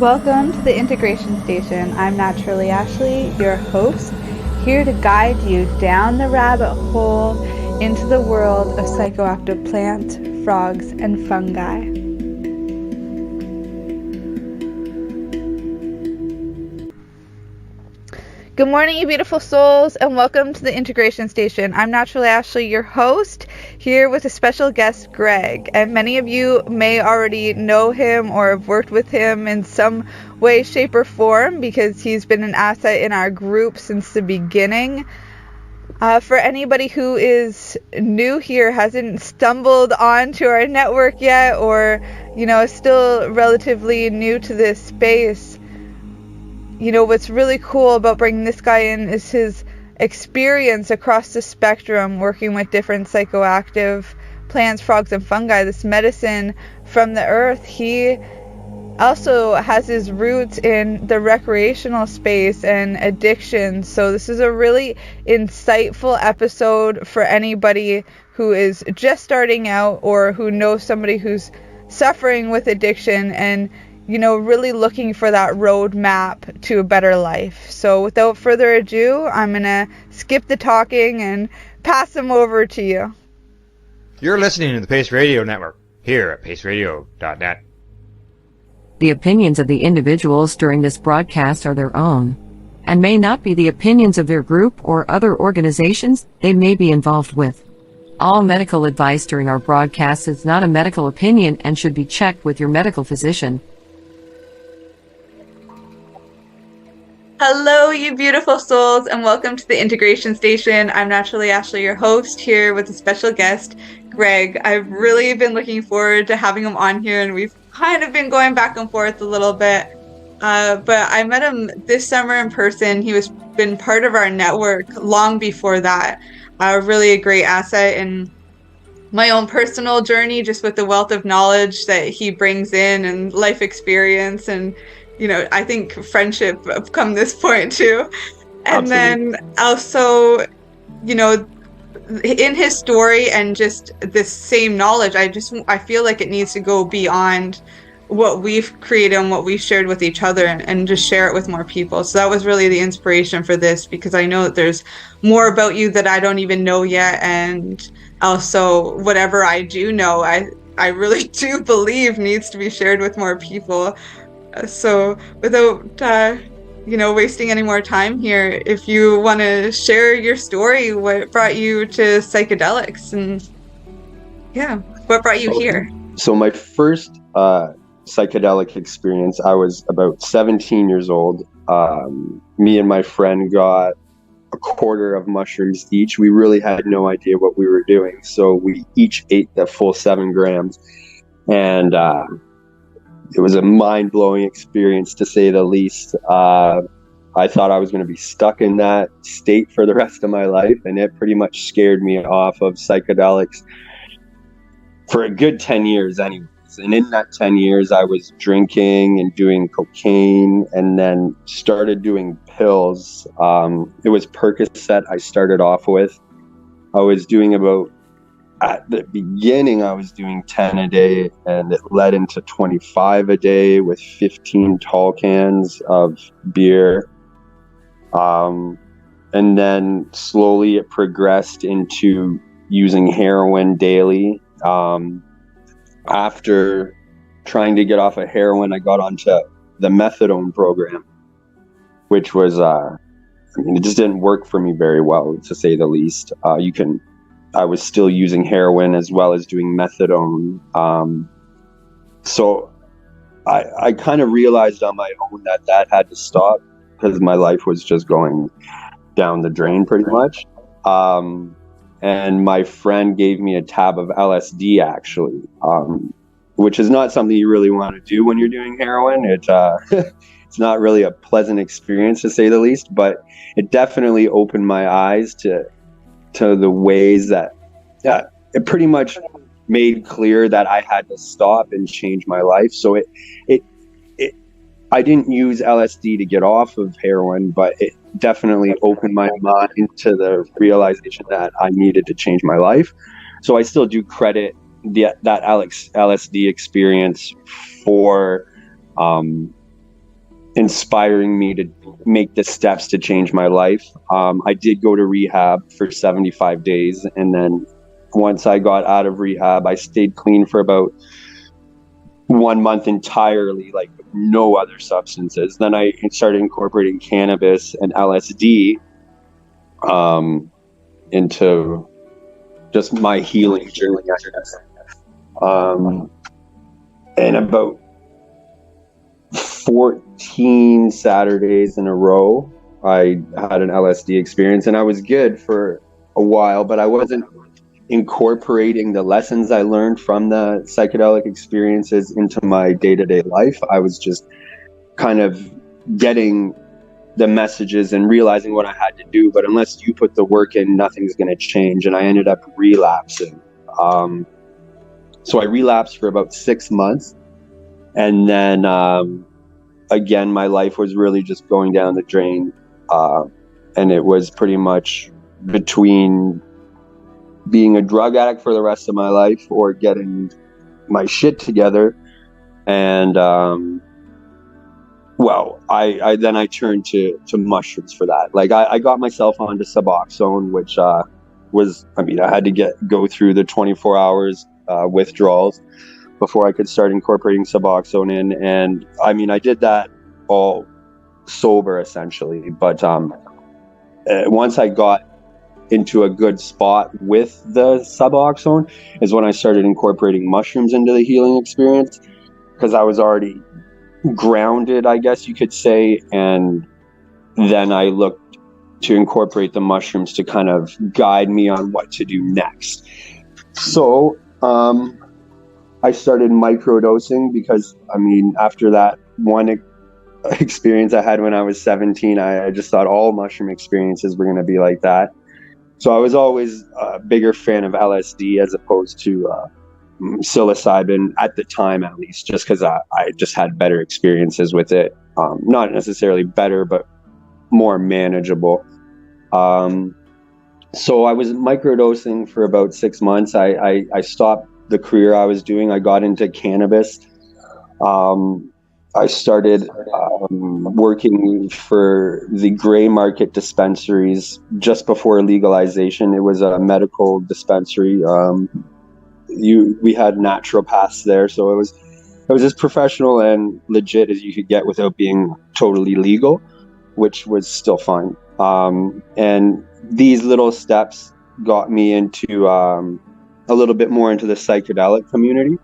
Welcome to the Integration Station. I'm Naturally Ashley, your host, here to guide you down the rabbit hole into the world of psychoactive plants, frogs, and fungi. Good morning, you beautiful souls, and welcome to the Integration Station. I'm Naturally Ashley, your host, here with a special guest, Greg. And many of you may already know him or have worked with him in some way, shape, or form because he's been an asset in our group since the beginning. For anybody who is new here, hasn't stumbled onto our network yet, or, is still relatively new to this space, what's really cool about bringing this guy in is his experience across the spectrum, working with different psychoactive plants, frogs, and fungi, this medicine from the earth. He also has his roots in the recreational space and addiction. So this is a really insightful episode for anybody who is just starting out or who knows somebody who's suffering with addiction and really looking for that roadmap to a better life. So without further ado, I'm going to skip the talking and pass them over to you. You're listening to the Pace Radio Network, here at paceradio.net. The opinions of the individuals during this broadcast are their own, and may not be the opinions of their group or other organizations they may be involved with. All medical advice during our broadcast is not a medical opinion and should be checked with your medical physician. Hello, you beautiful souls, and welcome to the Integration Station. I'm Naturally Ashley, your host, here with a special guest, Greg. I've really been looking forward to having him on here, and we've kind of been going back and forth a little bit. But I met him this summer in person. He was been part of our network long before that. Really a great asset in my own personal journey, just with the wealth of knowledge that he brings in and life experience, and I think friendship have come this point too. And Absolutely. Then also, in his story and just this same knowledge, I feel like it needs to go beyond what we've created and what we've shared with each other and just share it with more people. So that was really the inspiration for this, because I know that there's more about you that I don't even know yet. And also whatever I do know, I really do believe needs to be shared with more people. So without, wasting any more time here, if you want to share your story, what brought you to psychedelics and what brought you here? So my first psychedelic experience, I was about 17 years old. Me and my friend got a quarter of mushrooms each. We really had no idea what we were doing. So we each ate the full 7 grams. And it was a mind-blowing experience, to say the least. I thought I was going to be stuck in that state for the rest of my life, and it pretty much scared me off of psychedelics for a good 10 years anyways. And in that 10 years, I was drinking and doing cocaine, and then started doing pills. It was Percocet I started off with. I was doing at the beginning, I was doing 10 a day, and it led into 25 a day with 15 tall cans of beer. And then slowly it progressed into using heroin daily. After trying to get off of heroin, I got onto the methadone program, which was, it just didn't work for me very well, to say the least. I was still using heroin as well as doing methadone. So I kind of realized on my own that had to stop, because my life was just going down the drain pretty much. And my friend gave me a tab of LSD, actually, which is not something you really want to do when you're doing heroin. It's not really a pleasant experience, to say the least, but it definitely opened my eyes to the ways that it pretty much made clear that I had to stop and change my life. So I didn't use LSD to get off of heroin, but it definitely opened my mind to the realization that I needed to change my life. So I still do credit that LSD experience for inspiring me to make the steps to change my life. I did go to rehab for 75 days. And then once I got out of rehab, I stayed clean for about 1 month entirely, like no other substances. Then I started incorporating cannabis and LSD into just my healing journey. And about 14 Saturdays in a row, I had an LSD experience, and I was good for a while, but I wasn't incorporating the lessons I learned from the psychedelic experiences into my day-to-day life. I was just kind of getting the messages and realizing what I had to do, but unless you put the work in, nothing's going to change. And I ended up relapsing. So I relapsed for about 6 months. And then, again, my life was really just going down the drain. And it was pretty much between being a drug addict for the rest of my life or getting my shit together. And, I turned to mushrooms for that. Like I got myself onto Suboxone, which, I had to go through the 24 hours, withdrawals before I could start incorporating Suboxone in. And I did that all sober essentially. But, once I got into a good spot with the Suboxone is when I started incorporating mushrooms into the healing experience, because I was already grounded, I guess you could say. And then I looked to incorporate the mushrooms to kind of guide me on what to do next. So I started microdosing because, after that one experience I had when I was 17, I just thought all mushroom experiences were going to be like that. So I was always a bigger fan of LSD as opposed to psilocybin at the time, at least, just because I just had better experiences with it. Not necessarily better, but more manageable. So I was microdosing for about 6 months. I stopped the career I was doing. I got into cannabis. I started working for the gray market dispensaries just before legalization. It was a medical dispensary. We had naturopaths there, so it was as professional and legit as you could get without being totally legal, which was still fine. And these little steps got me into a little bit more into the psychedelic community.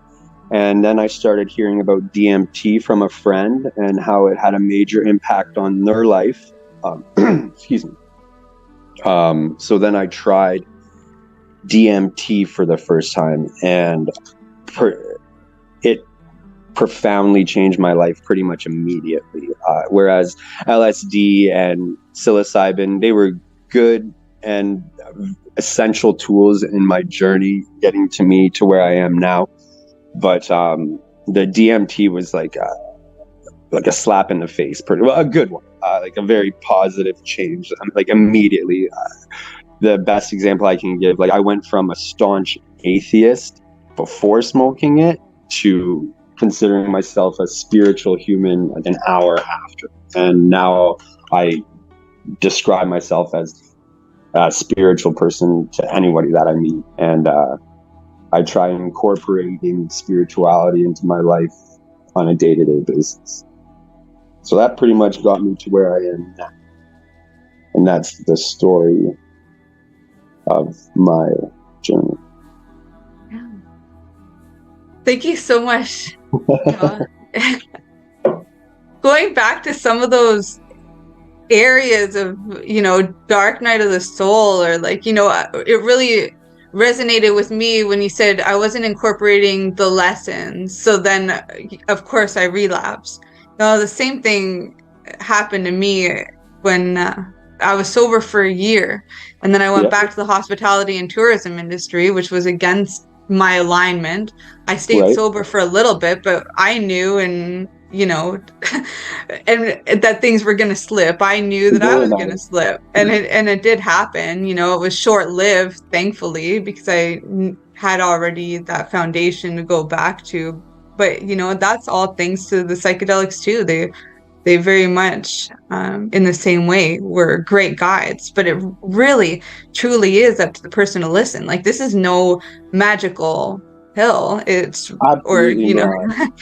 And then I started hearing about DMT from a friend and how it had a major impact on their life. Excuse me. So then I tried DMT for the first time, and it profoundly changed my life pretty much immediately. Whereas LSD and psilocybin, they were good and essential tools in my journey getting to me to where I am now. But the DMT was like a slap in the face, a good one, like a very positive change. Like immediately, the best example I can give, like I went from a staunch atheist before smoking it to considering myself a spiritual human like an hour after. And now I describe myself as a spiritual person to anybody that I meet. And I try incorporating spirituality into my life on a day-to-day basis. So that pretty much got me to where I am now. And that's the story of my journey. Thank you so much. Going back to some of those areas of, dark night of the soul, or like, it really resonated with me when you said I wasn't incorporating the lessons. So then, of course, I relapsed. The same thing happened to me when I was sober for a year. And then I went back to the hospitality and tourism industry, which was against my alignment. I stayed sober for a little bit, but I knew and that things were going to slip. I knew that I was going to slip, and it did happen. It was short-lived, thankfully, because I had already that foundation to go back to. But that's all thanks to the psychedelics too. they very much, in the same way, were great guides. But it really, truly is up to the person to listen. Like, this is no magical pill. It's, or, Absolutely you know,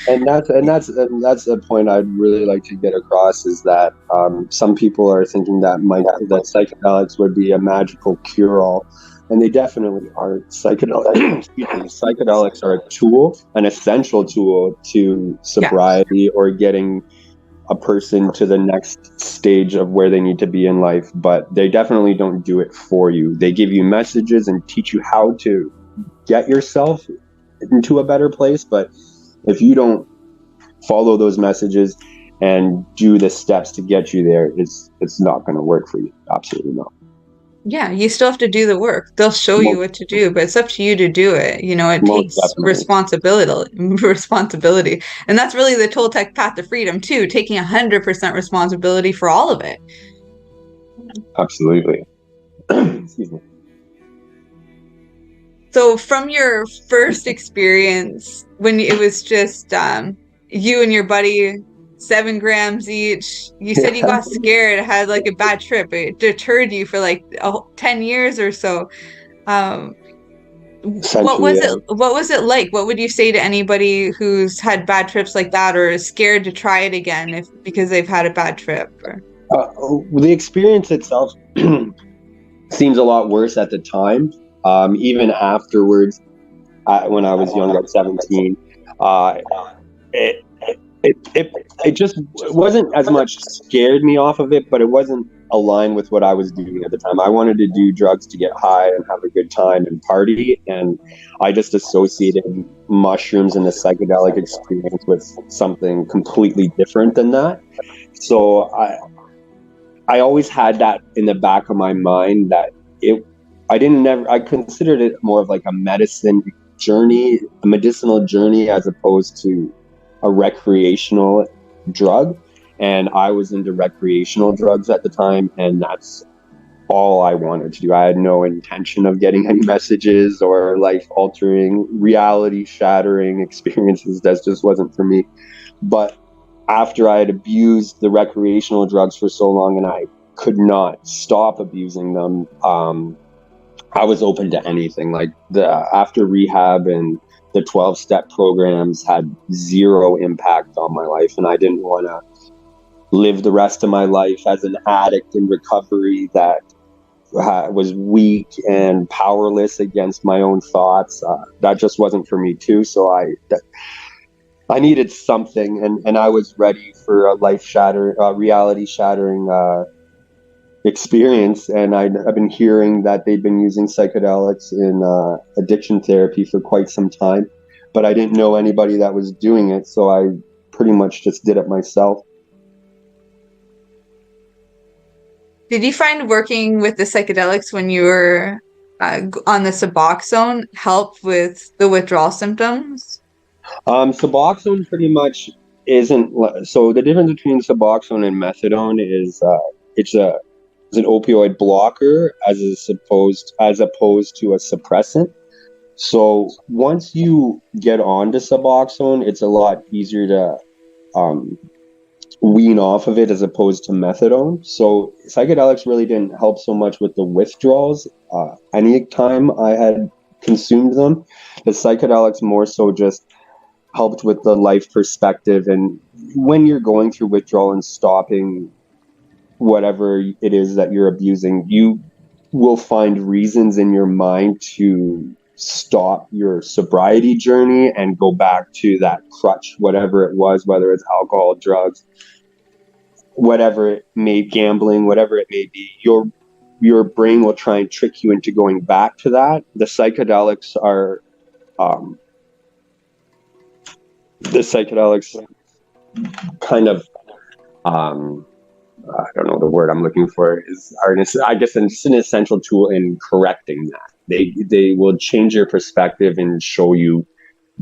not. And that's a point I'd really like to get across, is that some people are thinking that that psychedelics would be a magical cure-all, and they definitely aren't. Psychedelics are a tool, an essential tool to sobriety or getting a person to the next stage of where they need to be in life, but they definitely don't do it for you. They give you messages and teach you how to get yourself into a better place, but if you don't follow those messages and do the steps to get you there, it's not going to work for you. Absolutely not. Yeah, you still have to do the work. They'll show you what to do, but it's up to you to do it. You know, it takes responsibility. And that's really the Toltec path to freedom too, taking 100% responsibility for all of it. Absolutely. Excuse me. So from your first experience, when it was just you and your buddy, 7 grams each, you said you got scared, had like a bad trip. It deterred you for like 10 years or so. What was it like? What would you say to anybody who's had bad trips like that, or is scared to try it again because they've had a bad trip? The experience itself seems a lot worse at the time. Even afterwards, when I was young at 17, it just wasn't as much scared me off of it, but it wasn't aligned with what I was doing at the time. I wanted to do drugs to get high and have a good time and party, and I just associated mushrooms and the psychedelic experience with something completely different than that. So I always had that in the back of my mind, that I considered it more of like a medicinal journey as opposed to a recreational drug. And I was into recreational drugs at the time, and that's all I wanted to do. I had no intention of getting any messages or life-altering, reality-shattering experiences. That just wasn't for me. But after I had abused the recreational drugs for so long and I could not stop abusing them, I was open to anything. Like after rehab and the 12-step programs had zero impact on my life, and I didn't want to live the rest of my life as an addict in recovery that was weak and powerless against my own thoughts. That just wasn't for me too. So I needed something, and I was ready for a reality shattering experience. And I've been hearing that they've been using psychedelics in addiction therapy for quite some time, but I didn't know anybody that was doing it, so I pretty much just did it myself. Did you find working with the psychedelics when you were on the Suboxone help with the withdrawal symptoms? Suboxone pretty much isn't. So the difference between Suboxone and methadone is it's an opioid blocker as opposed to a suppressant. So once you get onto Suboxone, it's a lot easier to wean off of it as opposed to methadone. So psychedelics really didn't help so much with the withdrawals. Any time I had consumed them, the psychedelics more so just helped with the life perspective. And when you're going through withdrawal and stopping whatever it is that you're abusing, you will find reasons in your mind to stop your sobriety journey and go back to that crutch, whatever it was, whether it's alcohol, drugs, gambling, whatever it may be. Your brain will try and trick you into going back to that. The psychedelics kind of I don't know the word I'm looking for, I guess it's an essential tool in correcting that. They will change your perspective and show you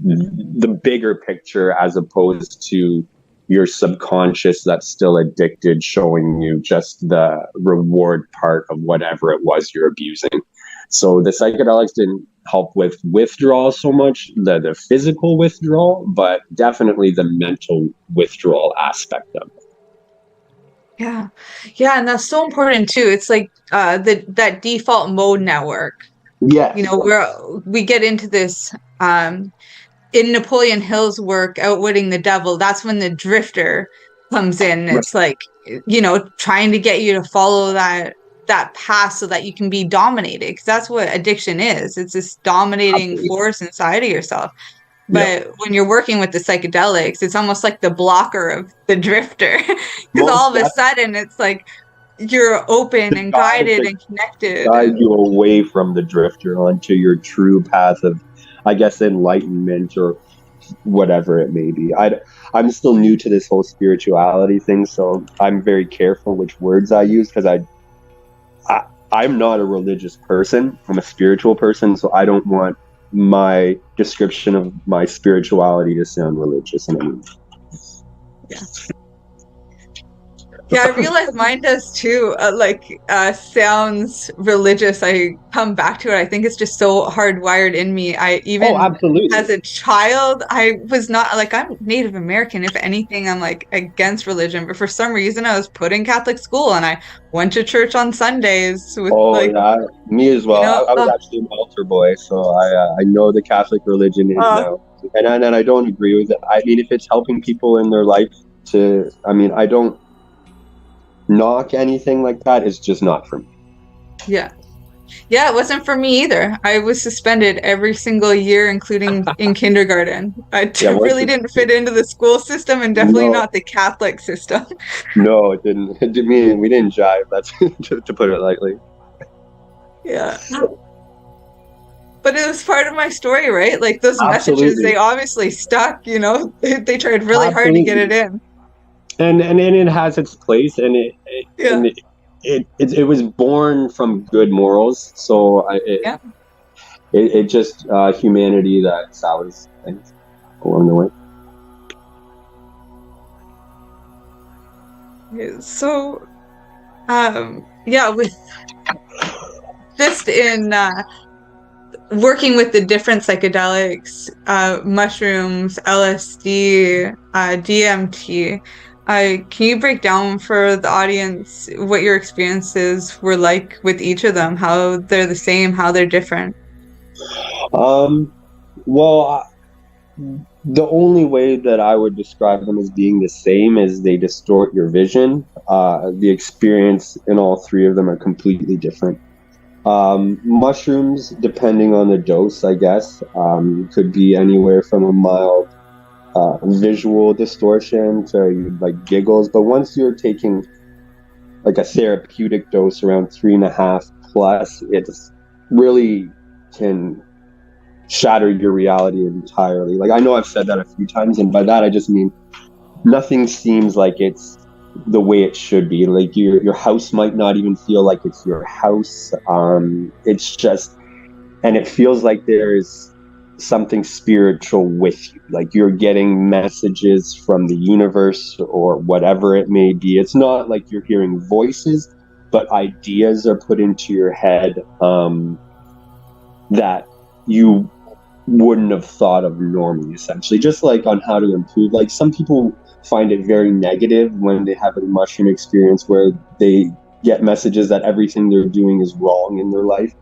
the bigger picture as opposed to your subconscious that's still addicted, showing you just the reward part of whatever it was you're abusing. So the psychedelics didn't help with withdrawal so much, the physical withdrawal, but definitely the mental withdrawal aspect of it. Yeah, and that's so important too. It's like that default mode network. Yes. You know, where we get into this in Napoleon Hill's work, Outwitting the Devil. That's when the drifter comes in. It's like, you know, trying to get you to follow that path so that you can be dominated, because that's what addiction is. It's this dominating force inside of yourself. But when you're working with the psychedelics, it's almost like the blocker of the drifter, because all of a sudden it's like you're open and guided and connected. Guide you away from the drifter onto your true path of, I guess, enlightenment or whatever it may be. I'm still new to this whole spirituality thing, so I'm very careful which words I use, because I'm not a religious person. I'm a spiritual person, so I don't want my description of my spirituality to sound religious. Yeah, I realize mine does too. Sounds religious. I come back to it. I think it's just so hardwired in me. Absolutely. As a child, I was not like, I'm Native American. If anything, I'm like against religion. But for some reason, I was put in Catholic school, and I went to church on Sundays. With, me as well. You know, I was actually an altar boy, so I know the Catholic religion is now, and I don't agree with it. I mean, if it's helping people in their life I don't knock anything like that. It's just not for me. Yeah, it wasn't for me either. I was suspended every single year, including in kindergarten. I really didn't fit into the school system, and definitely not the Catholic system. No, it didn't. We didn't jive. That's to put it lightly. Yeah. But it was part of my story, right? Like those messages, they obviously stuck, you know. They tried really hard to get it in. And it has its place, and it was born from good morals. So it just humanity that sours things along the way. So, with just in working with the different psychedelics, mushrooms, LSD, DMT. Can you break down for the audience what your experiences were like with each of them? How they're the same, how they're different? The only way that I would describe them as being the same is they distort your vision. The experience in all three of them are completely different. Mushrooms, depending on the dose, I guess, could be anywhere from a mild visual distortion to like giggles, but once you're taking like a therapeutic dose around 3.5 plus, it really can shatter your reality entirely. Like, I know I've said that a few times, and by that I just mean nothing seems like it's the way it should be. Like your house might not even feel like it's your house. It's just, and it feels like there's something spiritual with you, like you're getting messages from the universe or whatever it may be. It's not like you're hearing voices, but ideas are put into your head that you wouldn't have thought of normally, essentially, just like on how to improve. Like, some people find it very negative when they have a mushroom experience where they get messages that everything they're doing is wrong in their life.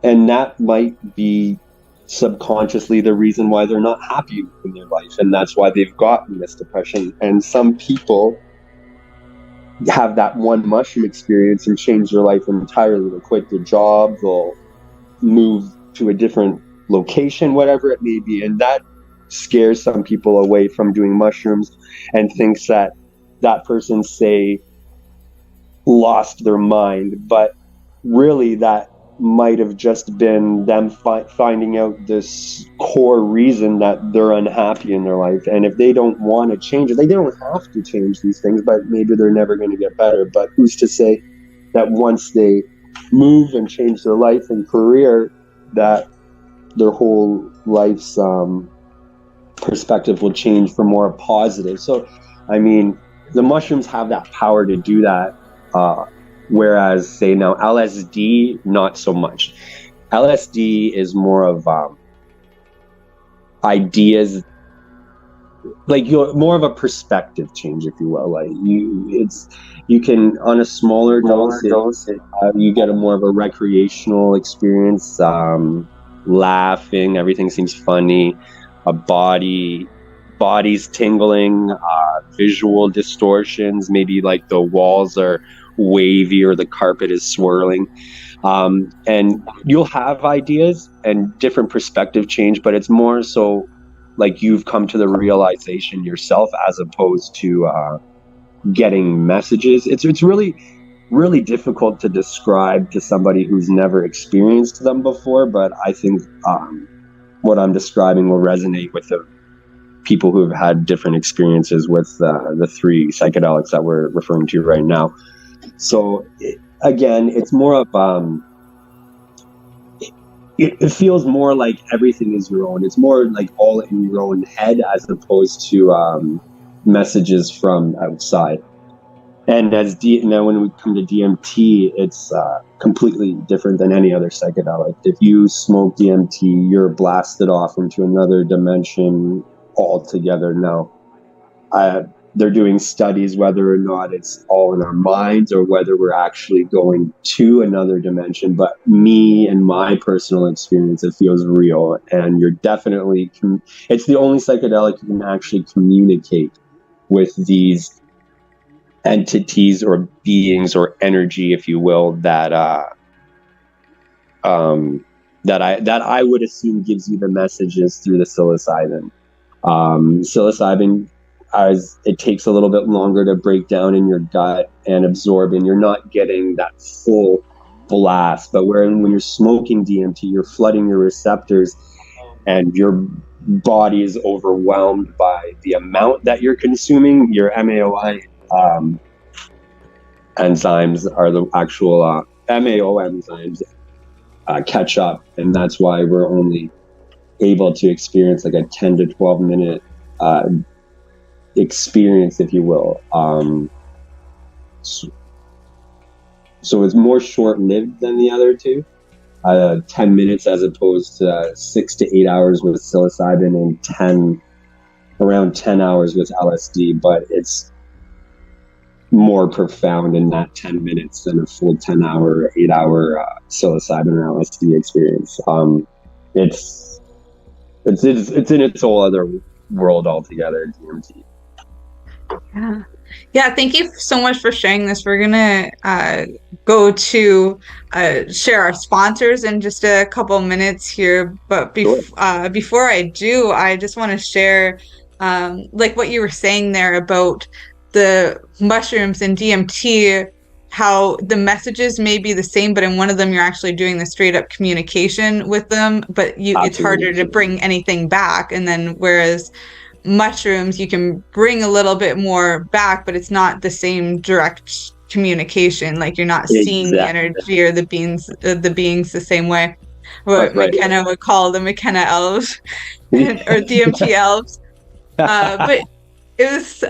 And that might be subconsciously the reason why they're not happy in their life. And that's why they've gotten this depression. And some people have that one mushroom experience and change their life entirely. They'll quit their job, they'll move to a different location, whatever it may be. And that scares some people away from doing mushrooms and thinks that that person, say, lost their mind. But really, that might have just been them finding out this core reason that they're unhappy in their life. And if they don't want to change it, they don't have to change these things, but maybe they're never going to get better. But who's to say that once they move and change their life and career, that their whole life's perspective will change for more positive. So, I mean, the mushrooms have that power to do that. Whereas, say now, LSD, not so much. LSD is more of ideas like you're more of a perspective change, if you will. Like you can, on a smaller dose, you get a more of a recreational experience. Laughing, everything seems funny. A body's tingling, visual distortions, maybe like the walls are wavy or the carpet is swirling. And you'll have ideas and different perspective change, but it's more so like you've come to the realization yourself as opposed to getting messages. It's really, really difficult to describe to somebody who's never experienced them before, but I think what I'm describing will resonate with the people who have had different experiences with the three psychedelics that we're referring to right now. So again, it's more of it feels more like everything is your own. It's more like all in your own head as opposed to messages from outside. And now when we come to DMT, it's completely different than any other psychedelic. If you smoke DMT, you're blasted off into another dimension altogether. Now, they're doing studies whether or not it's all in our minds or whether we're actually going to another dimension. But me and my personal experience, it feels real. And you're definitely, it's the only psychedelic you can actually communicate with these entities or beings or energy, if you will, that I would assume gives you the messages through the psilocybin. Psilocybin, as it takes a little bit longer to break down in your gut and absorb, and you're not getting that full blast. But when you're smoking DMT, you're flooding your receptors, and your body is overwhelmed by the amount that you're consuming. Your MAOI enzymes are the actual MAO enzymes catch up, and that's why we're only able to experience like a 10 to 12 minute experience, if you will. So it's more short-lived than the other two. 10 minutes as opposed to 6 to 8 hours with psilocybin and around 10 hours with LSD, but it's more profound in that 10 minutes than a full 10 hour, 8 hour psilocybin or LSD experience. It's in its whole other world altogether, DMT. Yeah, thank you so much for sharing this. We're gonna go to share our sponsors in just a couple minutes here, but before I do, I just want to share like what you were saying there about the mushrooms and DMT, how the messages may be the same, but in one of them you're actually doing the straight up communication with them, but it's harder to bring anything back. And then whereas mushrooms, you can bring a little bit more back, but it's not the same direct communication. Like you're not seeing the energy or the beings the same way. What McKenna would call the McKenna elves or DMT elves. But it was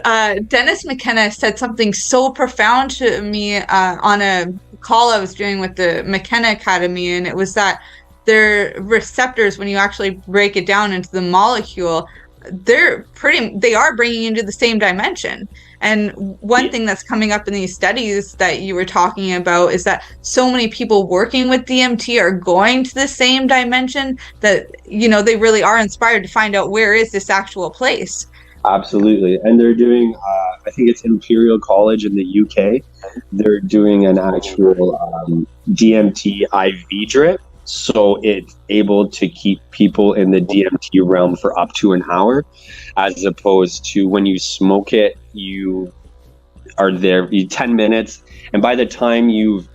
Dennis McKenna said something so profound to me on a call I was doing with the McKenna Academy, and it was that their receptors, when you actually break it down into the molecule, they are bringing you into the same dimension. And one thing that's coming up in these studies that you were talking about is that so many people working with DMT are going to the same dimension that, they really are inspired to find out where is this actual place. Absolutely. And they're doing, I think it's Imperial College in the UK. They're doing an actual DMT IV drip. So it's able to keep people in the DMT realm for up to an hour, as opposed to when you smoke it, you are there 10 minutes. And by the time you've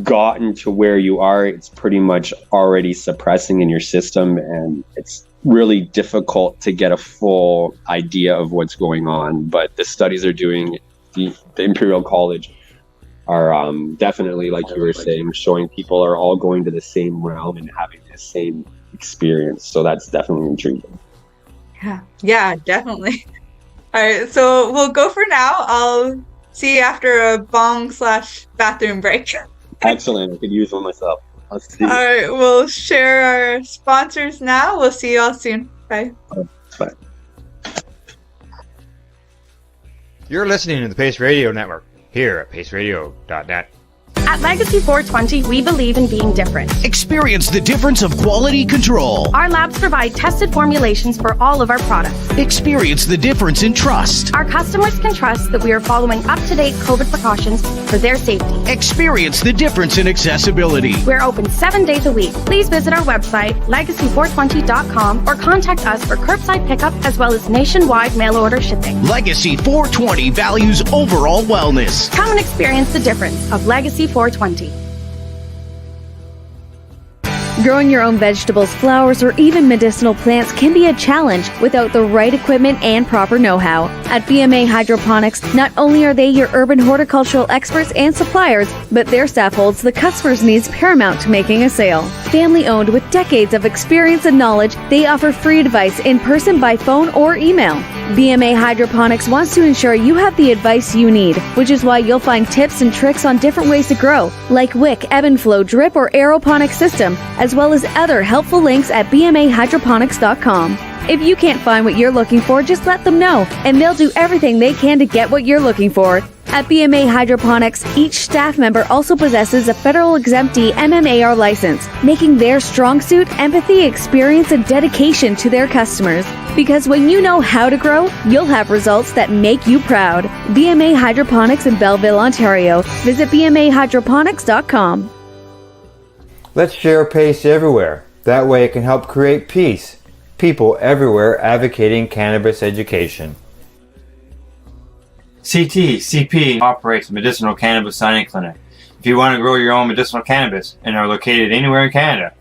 gotten to where you are, it's pretty much already suppressing in your system. And it's really difficult to get a full idea of what's going on. But the studies are doing, the Imperial College are definitely, like you were saying, showing people are all going to the same realm and having the same experience. So that's definitely intriguing. Yeah, definitely. All right, so we'll go for now. I'll see you after a bong/bathroom break. Excellent. I could use one myself. Let's see. All right, we'll share our sponsors now. We'll see you all soon. Bye. Bye. You're listening to the Pace Radio Network here at paceradio.net. At Legacy 420, we believe in being different. Experience the difference of quality control. Our labs provide tested formulations for all of our products. Experience the difference in trust. Our customers can trust that we are following up-to-date COVID precautions for their safety. Experience the difference in accessibility. We're open 7 days a week. Please visit our website, legacy420.com, or contact us for curbside pickup as well as nationwide mail order shipping. Legacy 420 values overall wellness. Come and experience the difference of Legacy 420. Growing your own vegetables, flowers, or even medicinal plants can be a challenge without the right equipment and proper know-how. At BMA Hydroponics, not only are they your urban horticultural experts and suppliers, but their staff holds the customer's needs paramount to making a sale. Family-owned with decades of experience and knowledge, they offer free advice in person, by phone, or email. BMA Hydroponics wants to ensure you have the advice you need, which is why you'll find tips and tricks on different ways to grow, like wick, ebb and flow, drip, or aeroponic system, as well as other helpful links at bmahydroponics.com. If you can't find what you're looking for, just let them know, and they'll do everything they can to get what you're looking for. At BMA Hydroponics, each staff member also possesses a federal exemptee MMAR license, making their strong suit empathy, experience, and dedication to their customers. Because when you know how to grow, you'll have results that make you proud. BMA Hydroponics in Belleville, Ontario. Visit bmahydroponics.com. Let's share Pace everywhere. That way it can help create peace. People everywhere advocating cannabis education. CP operates a medicinal cannabis signing clinic. If you want to grow your own medicinal cannabis and are located anywhere in Canada,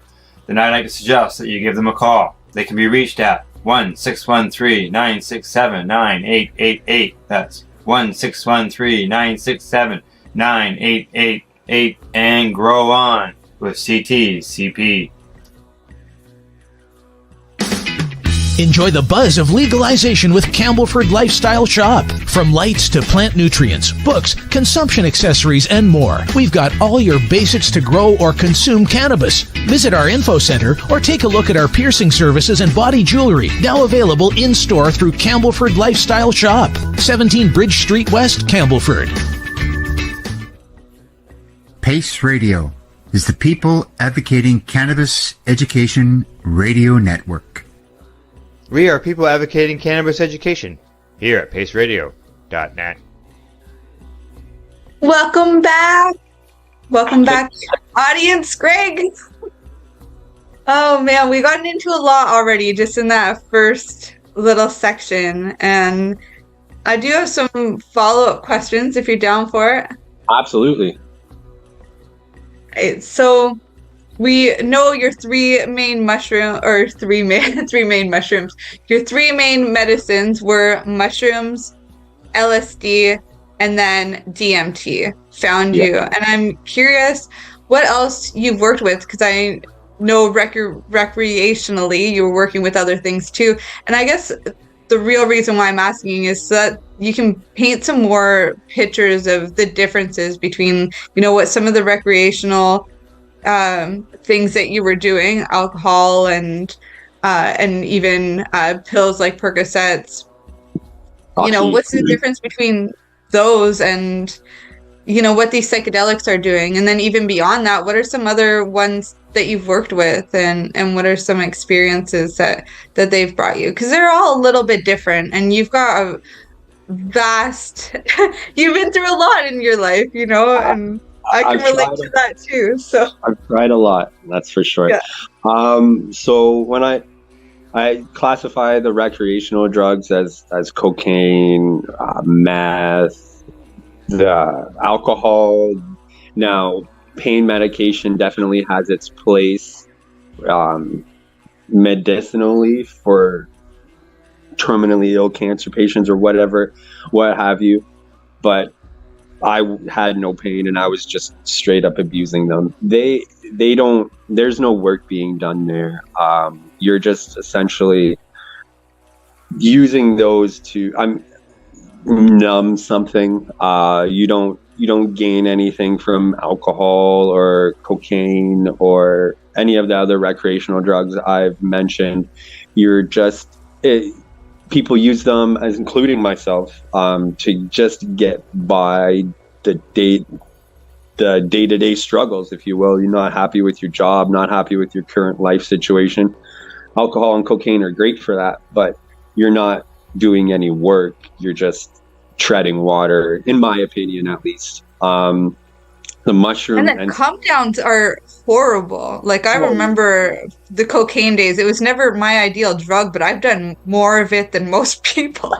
then I'd like to suggest that you give them a call. They can be reached at 1-613-967-9888. That's 1-613-967-9888, and grow on with CP. Enjoy the buzz of legalization with Campbellford Lifestyle Shop. From lights to plant nutrients, books, consumption accessories, and more, we've got all your basics to grow or consume cannabis. Visit our info center or take a look at our piercing services and body jewelry, now available in-store through Campbellford Lifestyle Shop, 17 Bridge Street West, Campbellford. Pace Radio is the People Advocating Cannabis Education Radio Network. We are people advocating cannabis education here at paceradio.net. Welcome back. Welcome back, audience. Greg. Oh man, we gotten into a lot already just in that first little section. And I do have some follow-up questions if you're down for it. Absolutely. Right, so we know your three main mushrooms. Your three main medicines were mushrooms, LSD, and then DMT. Found you, and I'm curious what else you've worked with, because I know recreationally you were working with other things too. And I guess the real reason why I'm asking is so that you can paint some more pictures of the differences between, what some of the recreational things that you were doing, alcohol and even pills like Percocets. What's the difference between those and what these psychedelics are doing? And then even beyond that, what are some other ones that you've worked with, and what are some experiences that they've brought you? Because they're all a little bit different, and you've got a vast you've been through a lot in your life, and I can relate to that too. So I've tried a lot, that's for sure. Yeah. So when I classify the recreational drugs as cocaine, meth, the alcohol. Now, pain medication definitely has its place medicinally for terminally ill cancer patients or what have you. But I had no pain and I was just straight up abusing them. They don't, there's no work being done there. You're just essentially using those to numb something. You don't gain anything from alcohol or cocaine or any of the other recreational drugs I've mentioned. You're just people use them, as including myself, to just get by the day-to-day struggles, if you will. You're not happy with your job, not happy with your current life situation. Alcohol and cocaine are great for that, but you're not doing any work. You're just treading water, in my opinion, at least. The mushroom and then come downs are horrible. Like, I remember the cocaine days. It was never my ideal drug, but I've done more of it than most people.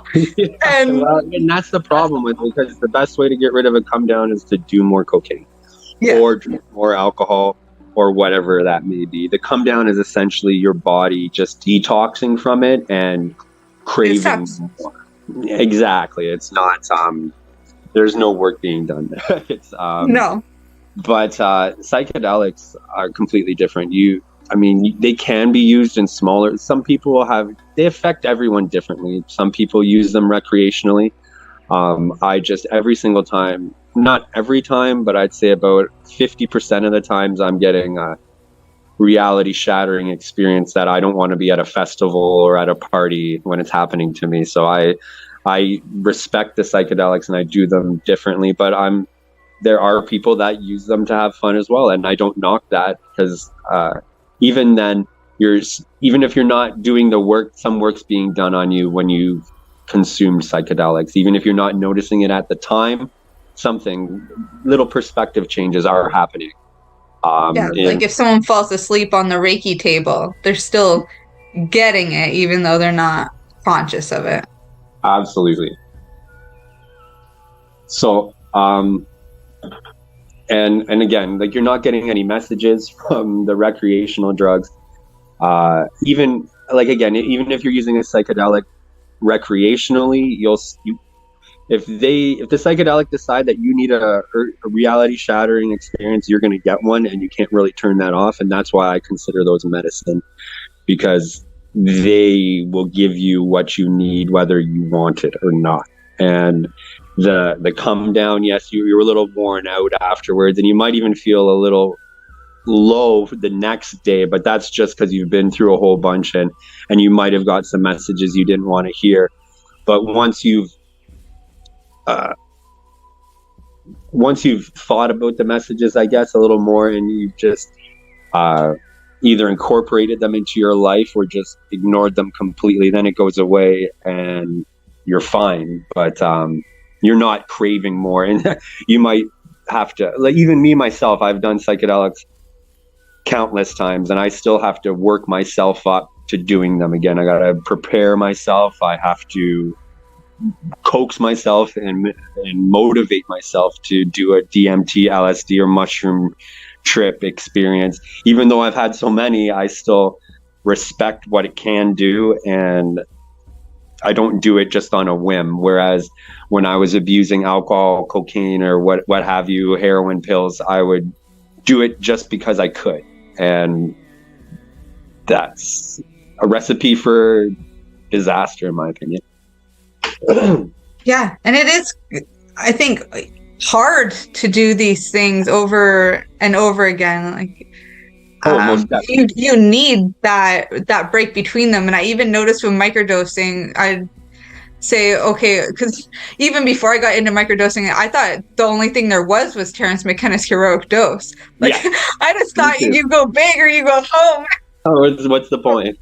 And that's the problem with it, because the best way to get rid of a come down is to do more cocaine or drink more alcohol or whatever that may be. The come down is essentially your body just detoxing from it and craving more. Exactly. It's not there's no work being done. It's no. But psychedelics are completely different. They can be used in smaller. Some people they affect everyone differently. Some people use them recreationally. I just, every single time, not every time, but I'd say about 50% of the times, I'm getting a reality shattering experience that I don't want to be at a festival or at a party when it's happening to me. So I respect the psychedelics and I do them differently, but there are people that use them to have fun as well. And I don't knock that, because even then, even if you're not doing the work, some work's being done on you when you've consumed psychedelics. Even if you're not noticing it at the time, little perspective changes are happening. Like if someone falls asleep on the Reiki table, they're still getting it, even though they're not conscious of it. Absolutely. So, and again, like, you're not getting any messages from the recreational drugs. Even if you're using a psychedelic recreationally, if the psychedelic decide that you need a reality shattering experience, you're going to get one, and you can't really turn that off. And that's why I consider those medicine, because they will give you what you need, whether you want it or not. And the come down, yes, you're a little worn out afterwards, and you might even feel a little low the next day, but that's just because you've been through a whole bunch, and you might have got some messages you didn't want to hear. But once you've thought about the messages, I guess, a little more, and you've just either incorporated them into your life or just ignored them completely, then it goes away and you're fine. But you're not craving more, and you might have to, like, even me myself, I've done psychedelics countless times, and I still have to work myself up to doing them again. I gotta prepare myself. I have to coax myself and motivate myself to do a DMT, LSD, or mushroom trip experience. Even though I've had so many, I still respect what it can do, and I don't do it just on a whim. Whereas when I was abusing alcohol, cocaine, or what have you, heroin, pills, I would do it just because I could. And that's a recipe for disaster, in my opinion. Yeah, and it is, I think, hard to do these things over and over again. Like, you need that break between them. And I even noticed with microdosing, I'd say, okay, because even before I got into microdosing, I thought the only thing there was Terence McKenna's heroic dose. Like, yeah. I just thought you go big or you go home. Oh, what's the point?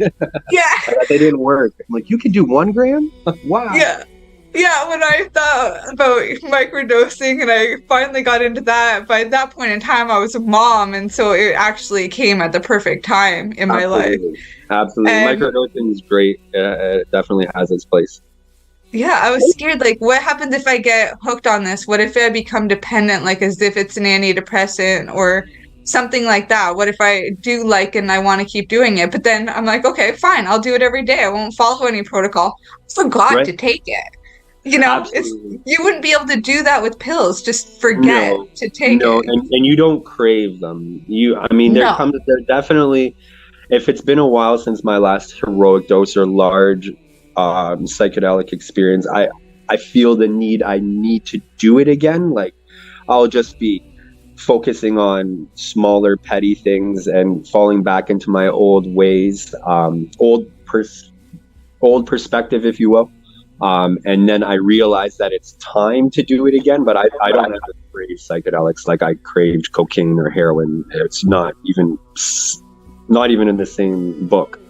Yeah. They didn't work. I'm like, you can do 1 gram? Wow. Yeah. Yeah, when I thought about microdosing and I finally got into that, by that point in time, I was a mom, and so it actually came at the perfect time in my life. Absolutely. Microdosing is great. It definitely has its place. Yeah, I was scared, like, what happens if I get hooked on this? What if I become dependent, like as if it's an antidepressant or something like that? What if I do like it and I want to keep doing it? But then I'm like, okay, fine, I'll do it every day. I won't follow any protocol. I forgot to take it. You know, you wouldn't be able to do that with pills. Just forget to take it. No, and you don't crave them. There definitely, if it's been a while since my last heroic dose or large psychedelic experience, I feel the need. I need to do it again. Like, I'll just be focusing on smaller, petty things and falling back into my old ways, old perspective, if you will. And then I realized that it's time to do it again, but I don't have to crave psychedelics like I craved cocaine or heroin. It's not even in the same book.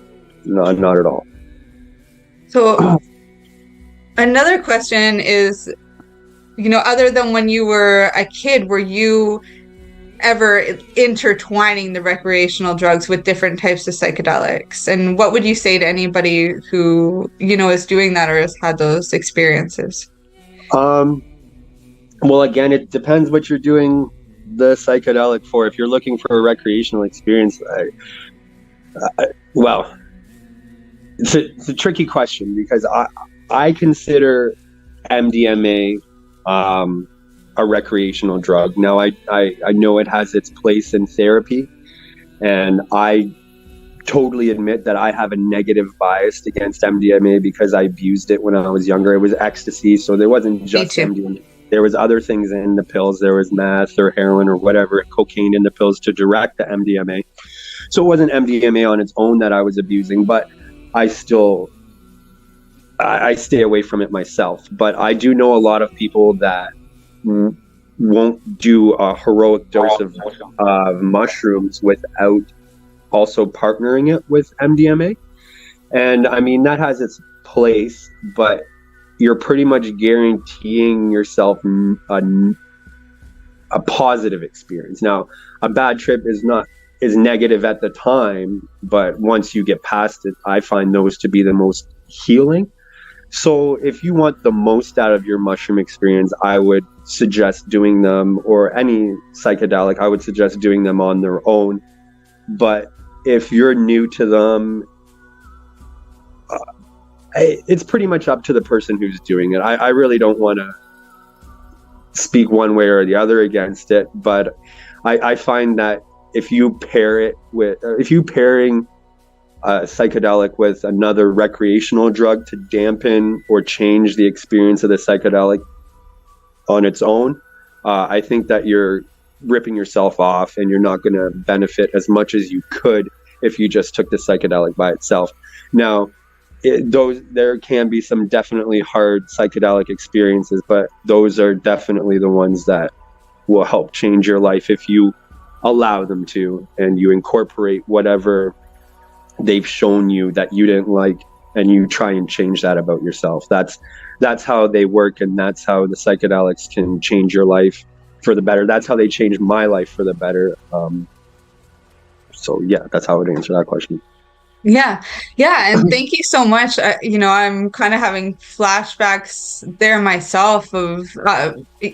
No, not at all. So another question is, other than when you were a kid, were you ever intertwining the recreational drugs with different types of psychedelics? And what would you say to anybody who, is doing that or has had those experiences? Well, again, it depends what you're doing the psychedelic for. If you're looking for a recreational experience, well, it's a tricky question, because I consider MDMA a recreational drug. Now, I know it has its place in therapy, and I totally admit that I have a negative bias against MDMA because I abused it when I was younger. It was ecstasy, so there wasn't just MDMA. There was other things in the pills. There was meth or heroin or whatever, cocaine in the pills to direct the MDMA. So it wasn't MDMA on its own that I was abusing, but I stay away from it myself. But I do know a lot of people that won't do a heroic dose of mushrooms without also partnering it with MDMA. And I mean, that has its place, but you're pretty much guaranteeing yourself a positive experience. Now, a bad trip is negative at the time, but once you get past it, I find those to be the most healing. So if you want the most out of your mushroom experience, I would suggest doing them, or any psychedelic, I would suggest doing them on their own. But if you're new to them, it's pretty much up to the person who's doing it. I really don't want to speak one way or the other against it, but I find that if you pairing a psychedelic with another recreational drug to dampen or change the experience of the psychedelic on its own, I think that you're ripping yourself off, and you're not going to benefit as much as you could if you just took the psychedelic by itself. Now, there can be some definitely hard psychedelic experiences, but those are definitely the ones that will help change your life if you allow them to, and you incorporate whatever they've shown you that you didn't like, and you try and change that about yourself. That's how they work, and that's how the psychedelics can change your life for the better. That's how they changed my life for the better. So yeah, that's how I would answer that question. Yeah. And thank you so much. I'm kind of having flashbacks there myself of,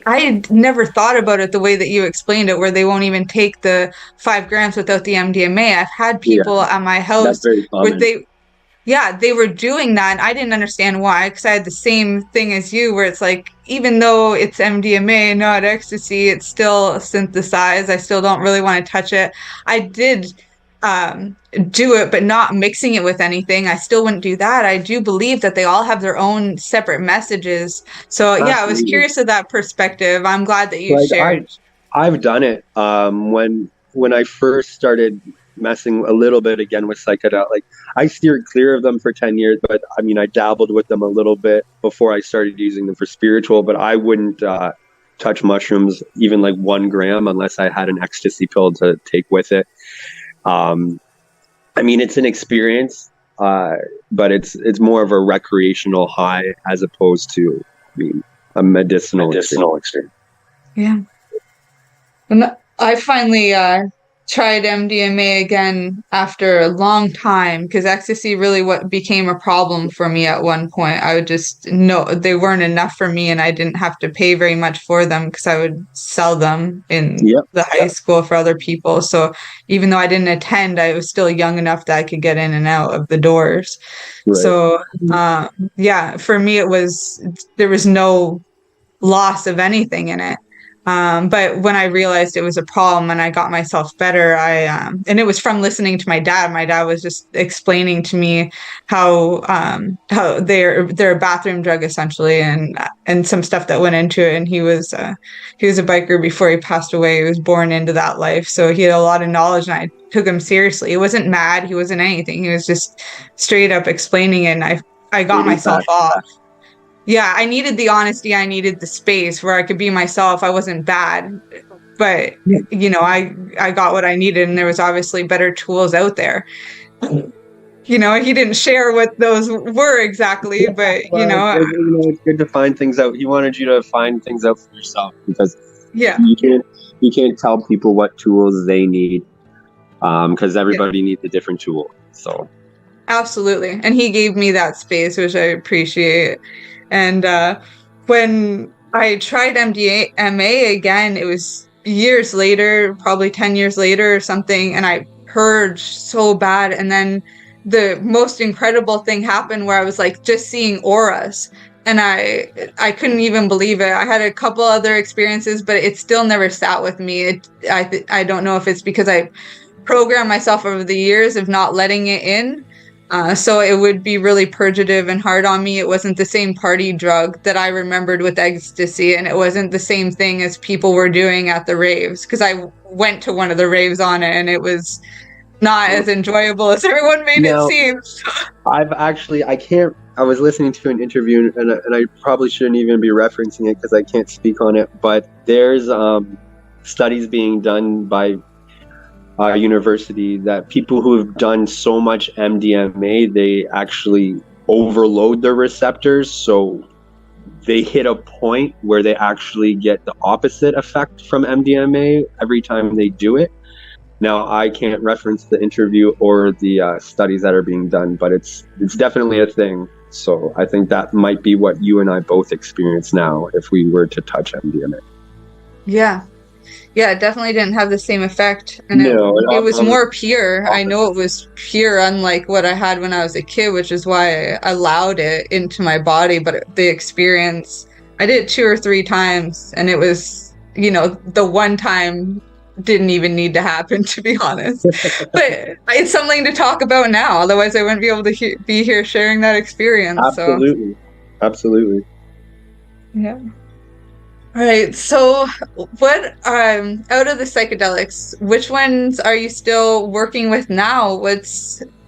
I had never thought about it the way that you explained it, where they won't even take the 5 grams without the MDMA. I've had people at my house where they were doing that, and I didn't understand why, because I had the same thing as you, where it's like, even though it's MDMA, not ecstasy, it's still synthesized. I still don't really want to touch it. I did do it, but not mixing it with anything. I still wouldn't do that. I do believe that they all have their own separate messages. So yeah, I was curious of that perspective. I'm glad that you shared. I've done it when I first started messing a little bit again with psychedelic. I steered clear of them for 10 years, but I mean, I dabbled with them a little bit before I started using them for spiritual, but I wouldn't touch mushrooms even like 1 gram unless I had an ecstasy pill to take with it. I mean, it's an experience, but it's more of a recreational high as opposed to a medicinal experience. Yeah. And I finally tried MDMA again after a long time, because ecstasy really what became a problem for me at one point. I would just know they weren't enough for me, and I didn't have to pay very much for them because I would sell them in the high school for other people. So even though I didn't attend, I was still young enough that I could get in and out of the doors. Right. So for me, there was no loss of anything in it. But when I realized it was a problem and I got myself better, and it was from listening to my dad. My dad was just explaining to me how they're a bathroom drug essentially, and some stuff that went into it. And he was a biker before he passed away. He was born into that life, so he had a lot of knowledge, and I took him seriously. He wasn't mad. He wasn't anything. He was just straight up explaining it. And I got Maybe myself back to off. back. Yeah, I needed the honesty. I needed the space where I could be myself. I wasn't bad, but you know, I got what I needed, and there was obviously better tools out there. You know, he didn't share what those were exactly, but It's good to find things out. He wanted you to find things out for yourself, because yeah, you can't tell people what tools they need, because everybody needs a different tool. So absolutely. And he gave me that space, which I appreciate. And when I tried MDMA again, it was years later, probably 10 years later or something, and I purged so bad. And then the most incredible thing happened where I was like just seeing auras, and I couldn't even believe it. I had a couple other experiences, but it still never sat with me. I don't know if it's because I programmed myself over the years of not letting it in. So it would be really purgative and hard on me. It wasn't the same party drug that I remembered with ecstasy, and it wasn't the same thing as people were doing at the raves, because I went to one of the raves on it, and it was not as enjoyable as everyone made it seem. I was listening to an interview, and I probably shouldn't even be referencing it because I can't speak on it, but there's studies being done by university that people who have done so much MDMA, they actually overload their receptors, so they hit a point where they actually get the opposite effect from MDMA every time they do it. Now, I can't reference the interview or the studies that are being done, but it's definitely a thing. So I think that might be what you and I both experience now if we were to touch MDMA. Yeah, it definitely didn't have the same effect, and it was more pure. I know it was pure, unlike what I had when I was a kid, which is why I allowed it into my body. But the experience, I did it 2 or 3 times, and it was, the one time didn't even need to happen, to be honest. But it's something to talk about now. Otherwise, I wouldn't be able to be here sharing that experience. Absolutely. Yeah. All right. So, what out of the psychedelics, which ones are you still working with now? What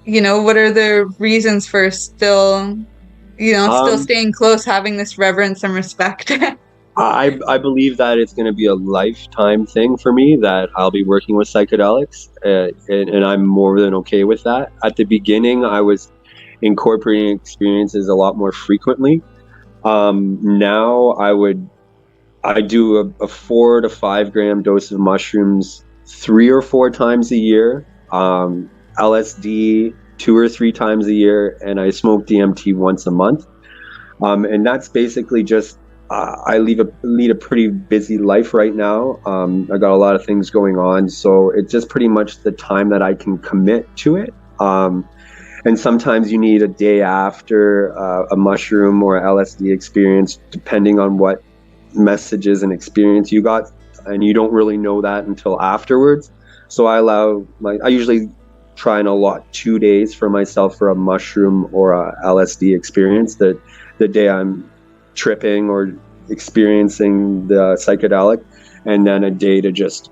are the reasons for still staying close, having this reverence and respect? I believe that it's going to be a lifetime thing for me, that I'll be working with psychedelics, and I'm more than okay with that. At the beginning, I was incorporating experiences a lot more frequently. Now I do a 4 to 5 gram dose of mushrooms 3 or 4 times a year, LSD 2 or 3 times a year, and I smoke DMT once a month. And that's basically just I lead a pretty busy life right now. I got a lot of things going on, so it's just pretty much the time that I can commit to it. And sometimes you need a day after a mushroom or LSD experience, depending on what messages and experience you got, and you don't really know that until afterwards. So I usually try and allot 2 days for myself for a mushroom or a LSD experience, the day I'm tripping or experiencing the psychedelic, and then a day to just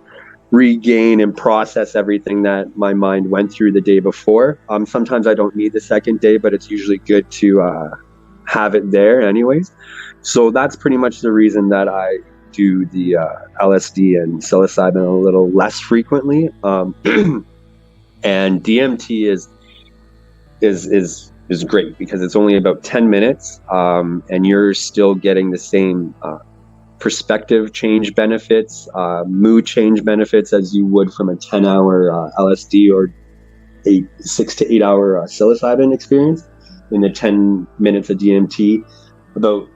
regain and process everything that my mind went through the day before. Sometimes I don't need the second day, but it's usually good to have it there anyways. So that's pretty much the reason that I do the LSD and psilocybin a little less frequently. And DMT is great because it's only about 10 minutes, and you're still getting the same perspective change benefits, mood change benefits as you would from a 10-hour LSD or a 6 to 8 hour psilocybin experience. In the 10 minutes of DMT, about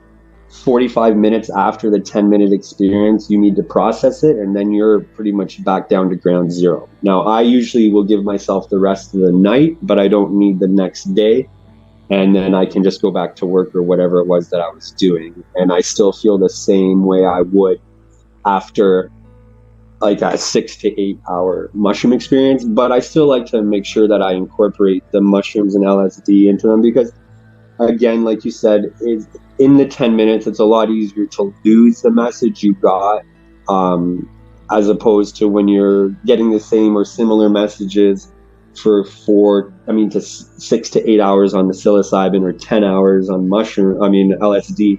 45 minutes after the 10-minute experience, you need to process it, and then you're pretty much back down to ground zero. Now, I usually will give myself the rest of the night, but I don't need the next day. And then I can just go back to work or whatever it was that I was doing. And I still feel the same way I would after like a 6 to 8 hour mushroom experience. But I still like to make sure that I incorporate the mushrooms and LSD into them because, again, like you said, in the 10 minutes, it's a lot easier to lose the message you got, as opposed to when you're getting the same or similar messages for 6 to 8 hours on the psilocybin or 10 hours on LSD,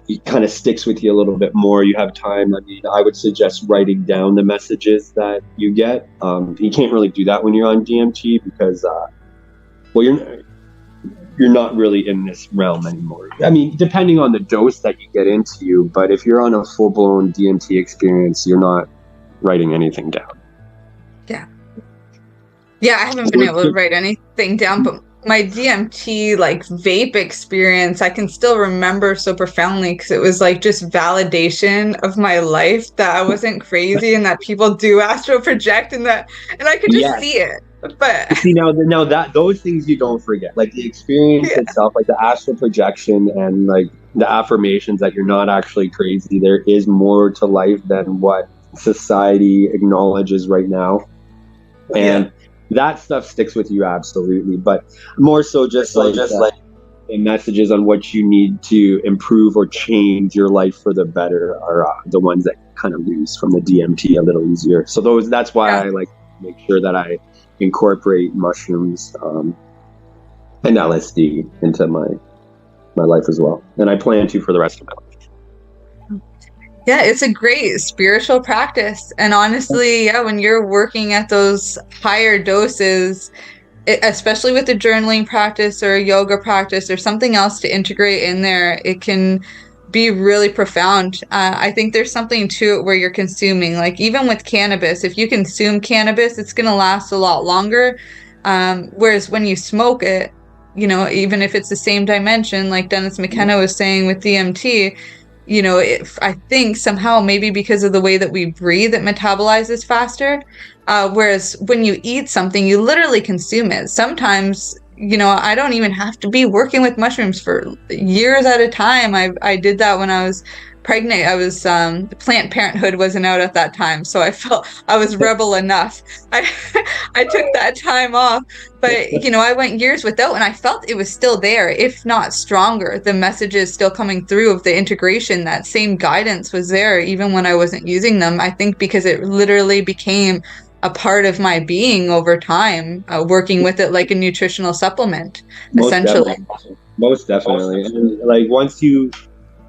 it kind of sticks with you a little bit more. You have time. I would suggest writing down the messages that you get. You can't really do that when you're on DMT because, you're not really in this realm anymore. I mean, depending on the dose that you get into, but if you're on a full-blown DMT experience, you're not writing anything down. Yeah, I haven't been able to write anything down, but my DMT vape experience, I can still remember so profoundly because it was just validation of my life that I wasn't crazy and that people do astral project and I could just see it. But see now that those things you don't forget, the experience itself, the astral projection and the affirmations that you're not actually crazy. There is more to life than what society acknowledges right now, and that stuff sticks with you absolutely. But more so just the messages on what you need to improve or change your life for the better are the ones that kind of lose from the DMT a little easier. So that's why I make sure that I incorporate mushrooms and LSD into my life as well, and I plan to for the rest of my life. Yeah, it's a great spiritual practice. And honestly, when you're working at those higher doses, especially with the journaling practice or a yoga practice or something else to integrate in there, it can be really profound. I think there's something to it where you're consuming, even with cannabis, if you consume cannabis, it's going to last a lot longer. Whereas when you smoke it, even if it's the same dimension, like Dennis McKenna was saying with DMT, I think somehow maybe because of the way that we breathe, it metabolizes faster. Whereas when you eat something, you literally consume it. Sometimes, I don't even have to be working with mushrooms for years at a time. I did that when I was pregnant. I was Planned Parenthood wasn't out at that time, so I felt I was rebel enough. I took that time off, but I went years without, and I felt it was still there, if not stronger. The messages still coming through of the integration. That same guidance was there even when I wasn't using them. I think because it literally became a part of my being over time, working with it like a nutritional supplement, essentially. Most definitely. And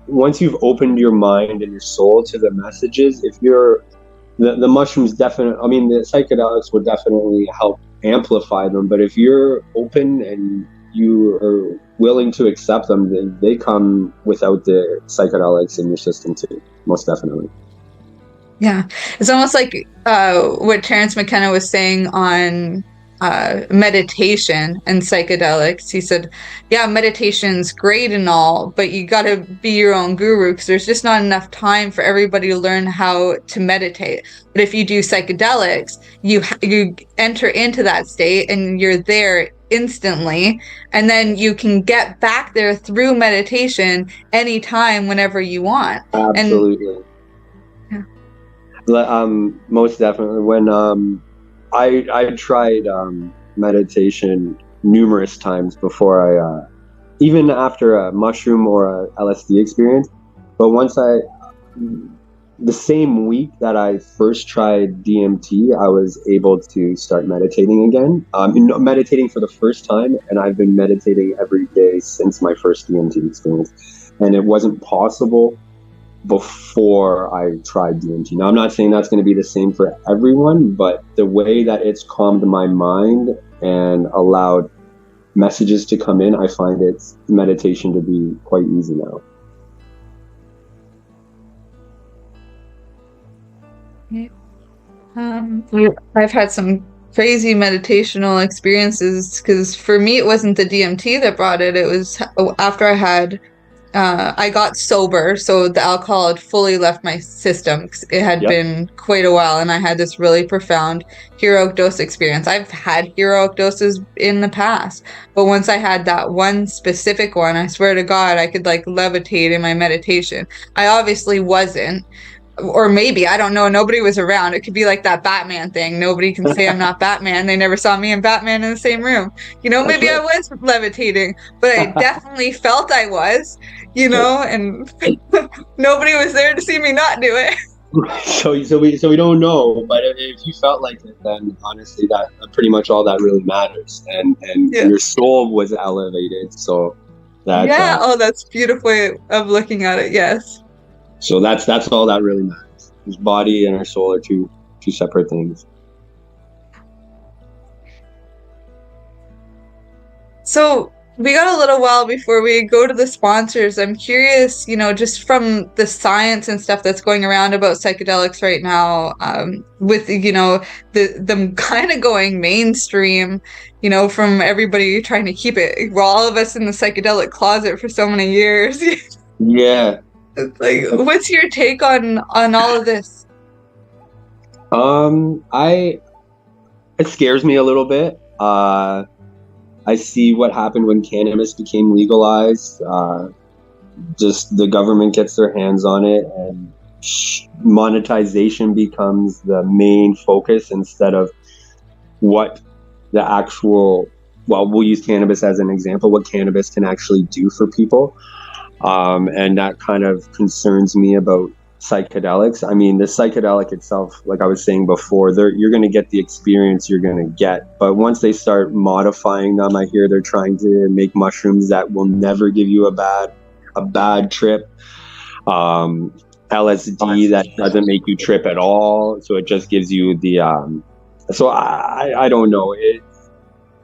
once you've opened your mind and your soul to the messages, if you're the mushrooms the psychedelics would definitely help amplify them. But if you're open and you are willing to accept them, then they come without the psychedelics in your system too. Most definitely. Yeah, it's almost like what Terence McKenna was saying on meditation and psychedelics. He said, yeah, meditation's great and all, but you got to be your own guru because there's just not enough time for everybody to learn how to meditate. But if you do psychedelics, you enter into that state and you're there instantly, and then you can get back there through meditation anytime, whenever you want. Absolutely. Most definitely. When I tried meditation numerous times before I even after a mushroom or a LSD experience, but the same week that I first tried DMT, I was able to start meditating again, meditating for the first time, and I've been meditating every day since my first DMT experience, and it wasn't possible before I tried DMT. Now, I'm not saying that's going to be the same for everyone, but the way that it's calmed my mind and allowed messages to come in, I find meditation to be quite easy now. I've had some crazy meditational experiences because for me, it wasn't the DMT that brought it. It was after I got sober, so the alcohol had fully left my system. It had been quite a while, and I had this really profound heroic dose experience. I've had heroic doses in the past, but once I had that one specific one, I swear to God, I could levitate in my meditation. I obviously wasn't, or maybe, I don't know, nobody was around. It could be like that Batman thing. Nobody can say I'm not Batman. They never saw me and Batman in the same room. Maybe I was levitating, but I definitely felt I was, and nobody was there to see me not do it. So we don't know, but if you felt like it, then honestly, that pretty much all that really matters, and your soul was elevated. So that that's a beautiful way of looking at it. Yes. So that's all that really matters. His body and our soul are two separate things. So we got a little while before we go to the sponsors. I'm curious, just from the science and stuff that's going around about psychedelics right now, with, them kind of going mainstream, from everybody trying to keep it. We're all of us in the psychedelic closet for so many years. Yeah. Like, what's your take on all of this? It scares me a little bit. I see what happened when cannabis became legalized. Just the government gets their hands on it, and monetization becomes the main focus instead of what the actual, well, we'll use cannabis as an example, what cannabis can actually do for people. And that kind of concerns me about psychedelics. I mean, the psychedelic itself, like I was saying before, you're going to get the experience you're going to get. But once they start modifying them, I hear they're trying to make mushrooms that will never give you a bad trip. LSD that doesn't make you trip at all. So it just gives you the, so I don't know.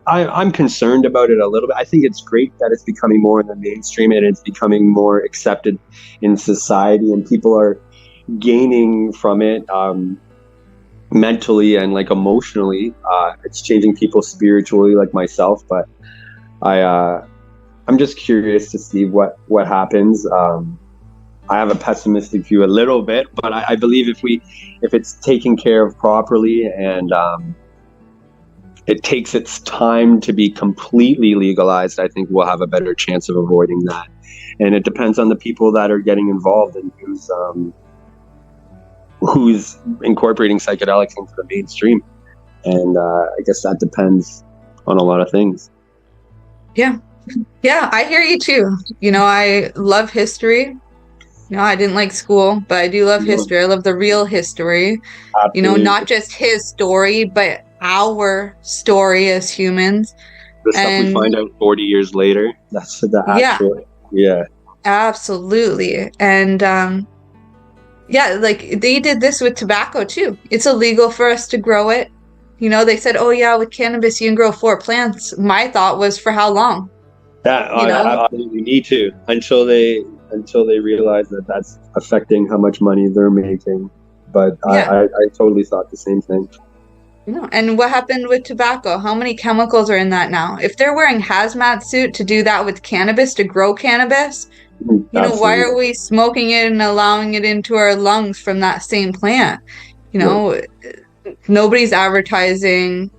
I'm concerned about it a little bit. I think it's great that it's becoming more in the mainstream and it's becoming more accepted in society, and people are gaining from it mentally and like emotionally. It's changing people spiritually, like myself. But I'm just curious to see what happens. I have a pessimistic view a little bit, but I believe if it's taken care of properly and it takes its time to be completely legalized, I think we'll have a better chance of avoiding that. And it depends on the people that are getting involved and who's incorporating psychedelics into the mainstream. And I guess that depends on a lot of things. Yeah, I hear you too. I love history. I didn't like school, but I do love history. I love the real history. Absolutely. Not just his story, but our story as humans. The stuff we find out 40 years later, that's the actual. Yeah. Absolutely. And like they did this with tobacco too. It's illegal for us to grow it. They said, oh yeah, with cannabis you can grow 4 plants. My thought was, for how long? Absolutely need to until they realize that that's affecting how much money they're making. But I totally thought the same thing. And what happened with tobacco? How many chemicals are in that now? If they're wearing hazmat suit to do that with cannabis, to grow cannabis, why are we smoking it and allowing it into our lungs from that same plant? Nobody's advertising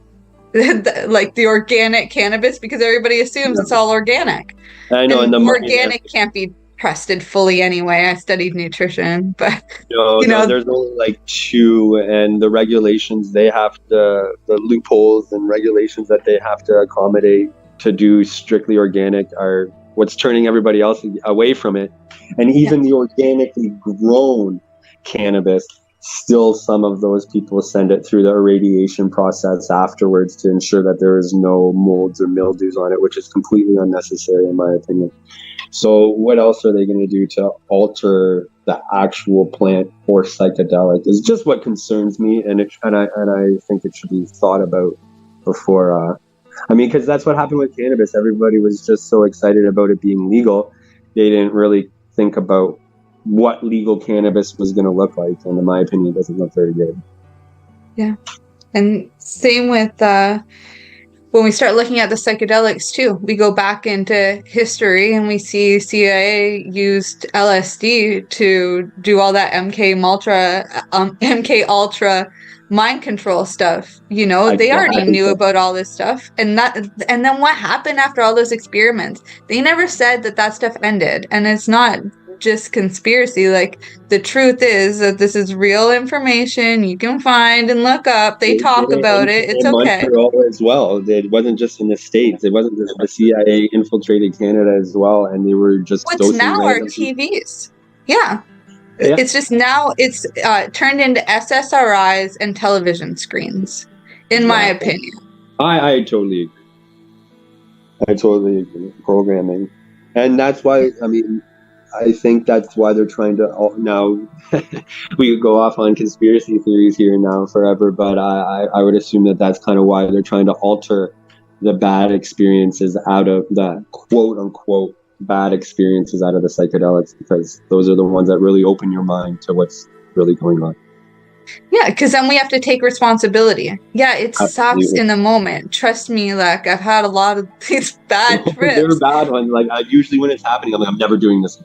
like the organic cannabis because everybody assumes it's all organic. I know, and the organic can't be trusted fully anyway. I studied nutrition, but there's only like 2, and the regulations the loopholes and regulations that they have to accommodate to do strictly organic are what's turning everybody else away from it. And even the organically grown cannabis, still some of those people send it through the irradiation process afterwards to ensure that there is no molds or mildews on it, which is completely unnecessary in my opinion. So what else are they going to do to alter the actual plant or psychedelic is just what concerns me. And I think it should be thought about before, because that's what happened with cannabis. Everybody was just so excited about it being legal. They didn't really think about what legal cannabis was going to look like. And in my opinion, it doesn't look very good. Yeah. And same with, when we start looking at the psychedelics too, we go back into history and we see CIA used LSD to do all that MK Ultra mind control stuff. They already knew about all this stuff. And then what happened after all those experiments? They never said that stuff ended. And it's not just conspiracy. Like, the truth is that this is real information you can find and look up. They talk about it. It's okay. Montreal as well. It wasn't just in the States. It wasn't just the CIA infiltrated Canada as well, and they were just what's now are TVs. Yeah. It's just now it's turned into SSRIs and television screens, in my opinion. I totally agree. I totally agree. Programming. And that's why, I mean, I think that's why they're trying to, now, we could go off on conspiracy theories here now forever, but I would assume that that's kind of why they're trying to alter the bad experiences out of the quote-unquote bad experiences out of the psychedelics, because those are the ones that really open your mind to what's really going on. Yeah, because then we have to take responsibility. Yeah, it Absolutely. sucks in the moment. Trust me, like, I've had a lot of these bad trips. They're bad ones. Like, usually when it's happening, I'm like, I'm never doing this.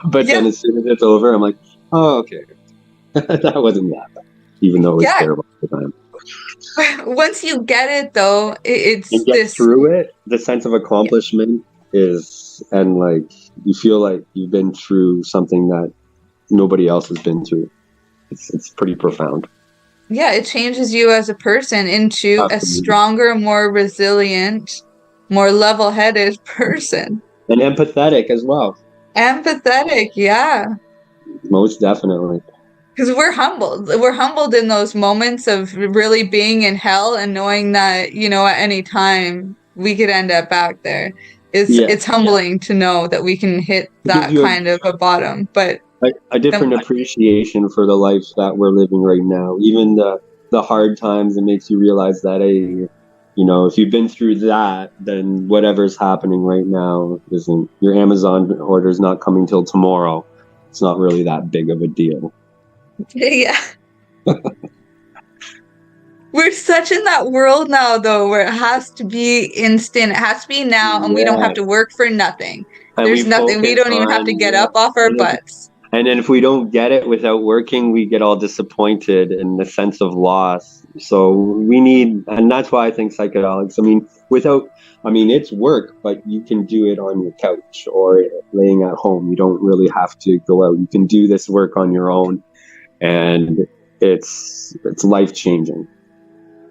But then as soon as it's over, I'm like, oh, okay. That wasn't that bad, even though it was terrible at the time. Once you get it, though, it's you get through it, the sense of accomplishment is, and like, you feel like you've been through something that nobody else has been through. It's pretty profound. Yeah, it changes you as a person into a stronger, more resilient, more level-headed person. And empathetic as well. Empathetic, yeah. Most definitely. Because we're humbled. We're humbled in those moments of really being in hell and knowing that, you know, at any time we could end up back there. It's humbling to know that we can hit that kind of a bottom. But a different appreciation for the life that we're living right now. Even the hard times, it makes you realize that, hey, you know, if you've been through that, then whatever's happening right now isn't, your Amazon order is not coming till tomorrow. It's not really that big of a deal. Yeah. We're such in that world now, though, where it has to be instant. It has to be now, and we don't have to work for nothing. And there's nothing. We don't even have to get up off our butts. And then if we don't get it without working, we get all disappointed and the sense of loss. So we need, and that's why I think psychedelics, it's work, but you can do it on your couch or laying at home. You don't really have to go out. You can do this work on your own, and it's life-changing.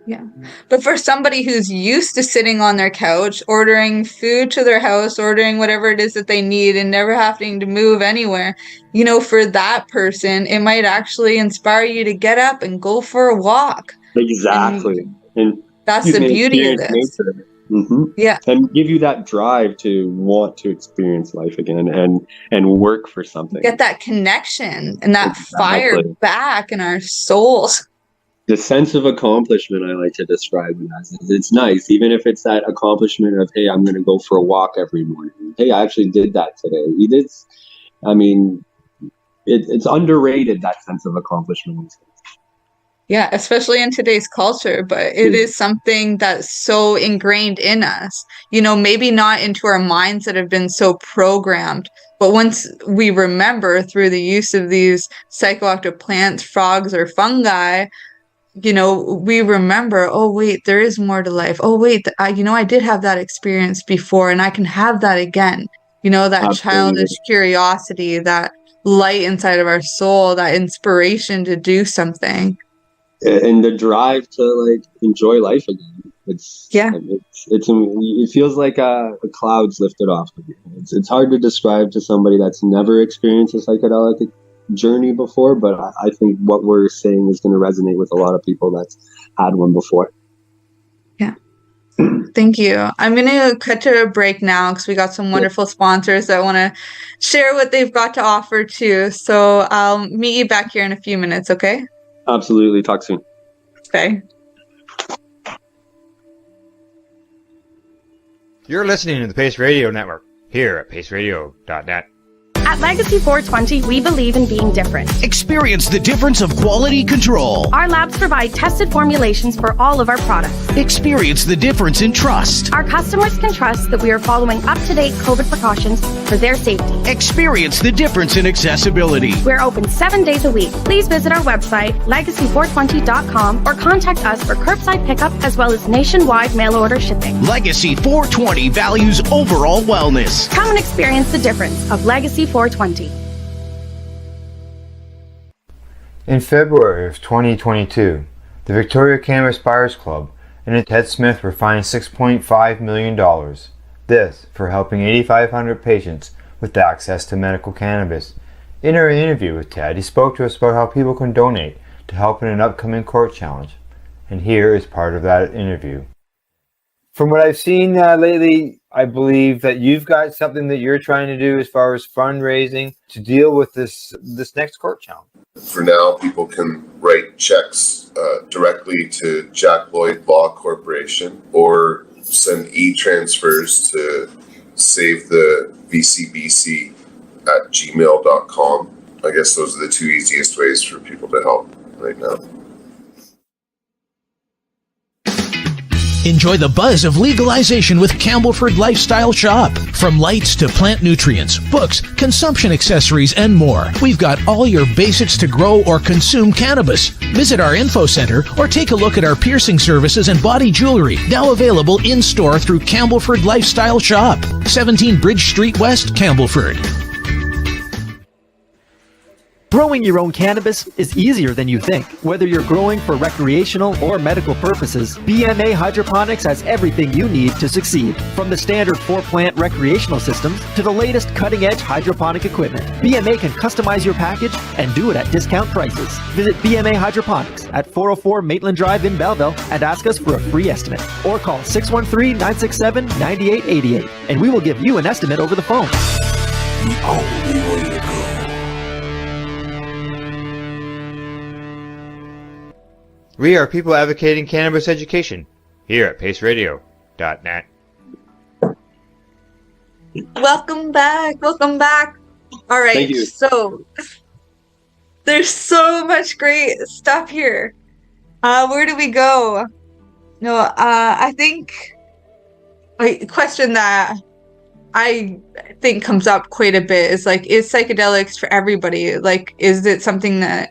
Yeah. But for somebody who's used to sitting on their couch, ordering food to their house, ordering whatever it is that they need and never having to move anywhere, you know, for that person, it might actually inspire you to get up and go for a walk. Exactly. And that's the beauty of this. Mm-hmm. Yeah. And give you that drive to want to experience life again and work for something. Get that connection and that fire back in our souls. The sense of accomplishment, I like to describe it as, it's nice, even if it's that accomplishment of, hey, I'm going to go for a walk every morning. Hey, I actually did that today. It's underrated, that sense of accomplishment. Yeah, especially in today's culture, but it is something that's so ingrained in us. You know, maybe not into our minds that have been so programmed, but once we remember through the use of these psychoactive plants, frogs, or fungi, you know, we remember, oh, wait, there is more to life. Oh, wait, I did have that experience before and I can have that again. You know, that childish curiosity, that light inside of our soul, that inspiration to do something. And the drive to, like, enjoy life again. It feels like a cloud's lifted off of you. It's hard to describe to somebody that's never experienced a psychedelic journey before, but I think what we're saying is going to resonate with a lot of people that's had one before. Yeah. Thank you. I'm going to cut to a break now because we got some wonderful sponsors that want to share what they've got to offer too. So I'll meet you back here in a few minutes, okay? Absolutely. Talk soon. Okay. You're listening to the Pace Radio Network here at paceradio.net. At Legacy 420, we believe in being different. Experience the difference of quality control. Our labs provide tested formulations for all of our products. Experience the difference in trust. Our customers can trust that we are following up-to-date COVID precautions for their safety. Experience the difference in accessibility. We're open 7 days a week. Please visit our website, legacy420.com, or contact us for curbside pickup as well as nationwide mail order shipping. Legacy 420 values overall wellness. Come and experience the difference of Legacy 420. In February of 2022, the Victoria Cannabis Buyers Club and Ted Smith were fined $6.5 million. This for helping 8,500 patients with access to medical cannabis. In our interview with Ted, he spoke to us about how people can donate to help in an upcoming court challenge. And here is part of that interview. From what I've seen lately, I believe that you've got something that you're trying to do as far as fundraising to deal with this next court challenge. For now, people can write checks directly to Jack Lloyd Law Corporation or send e-transfers to save the VCBC at gmail.com. I guess those are the two easiest ways for people to help right now. Enjoy the buzz of legalization with Campbellford Lifestyle Shop. From lights to plant nutrients, books, consumption accessories, and more, we've got all your basics to grow or consume cannabis. Visit our info center or take a look at our piercing services and body jewelry, now available in-store through Campbellford Lifestyle Shop, 17 Bridge Street West, Campbellford. Growing your own cannabis is easier than you think. Whether you're growing for recreational or medical purposes, BMA Hydroponics has everything you need to succeed. From the standard 4-plant recreational systems to the latest cutting-edge hydroponic equipment, BMA can customize your package and do it at discount prices. Visit BMA Hydroponics at 404 Maitland Drive in Belleville and ask us for a free estimate. Or call 613-967-9888 and we will give you an estimate over the phone. The only way to go. We are people advocating cannabis education here at paceradio.net. Welcome back. Welcome back. All right. Thank you. So there's so much great stuff here. Where do we go? No, I think a question that I think comes up quite a bit is like, is psychedelics for everybody? Like, is it something that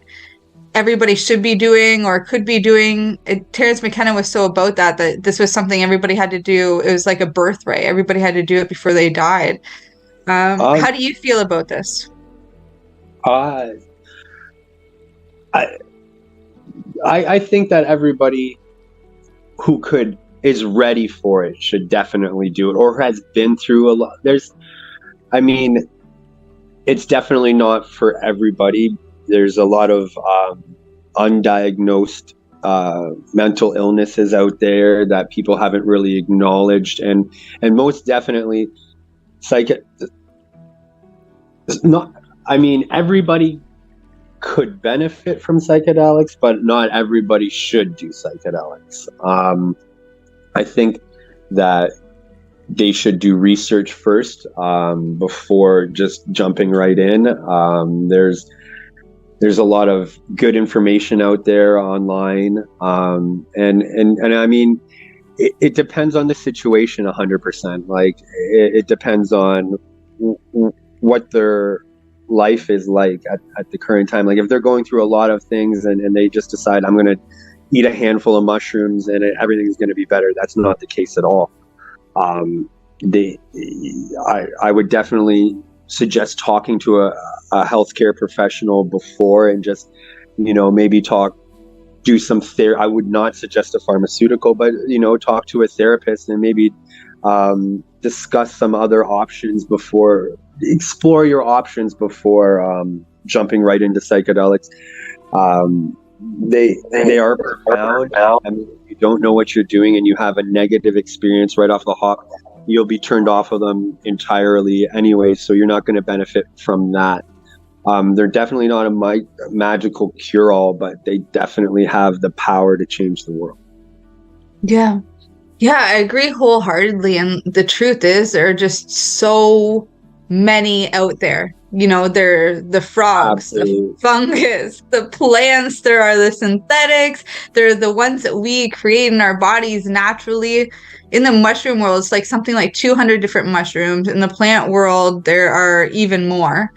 everybody should be doing or could be doing? Terence McKenna was so about that this was something everybody had to do. It was like a birthright. Everybody had to do it before they died. How do you feel about this? I think that everybody who is ready for it should definitely do it, or has been through a lot. It's definitely not for everybody. There's a lot of undiagnosed mental illnesses out there that people haven't really acknowledged, and most definitely everybody could benefit from psychedelics, but not everybody should do psychedelics. I think that they should do research first before just jumping right in. There's a lot of good information out there online. And I mean, it depends on the situation 100%. Like it depends on what their life is like at the current time. Like if they're going through a lot of things and they just decide, I'm going to eat a handful of mushrooms and everything's going to be better. That's not the case at all. I would definitely suggest talking to a healthcare professional before, and just, maybe do some therapy. I would not suggest a pharmaceutical, but, talk to a therapist and maybe discuss some other options explore your options before jumping right into psychedelics. They are profound. I mean, if you don't know what you're doing and you have a negative experience right off the hop, you'll be turned off of them entirely anyway, so you're not going to benefit from that. They're definitely not a magical cure-all, but they definitely have the power to change the world. Yeah, I agree wholeheartedly. And the truth is, there are just so many out there. They're the frogs, Absolutely. The fungus, the plants, there are the synthetics, they're the ones that we create in our bodies naturally. In the mushroom world, it's like something like 200 different mushrooms. In the plant world, there are even more.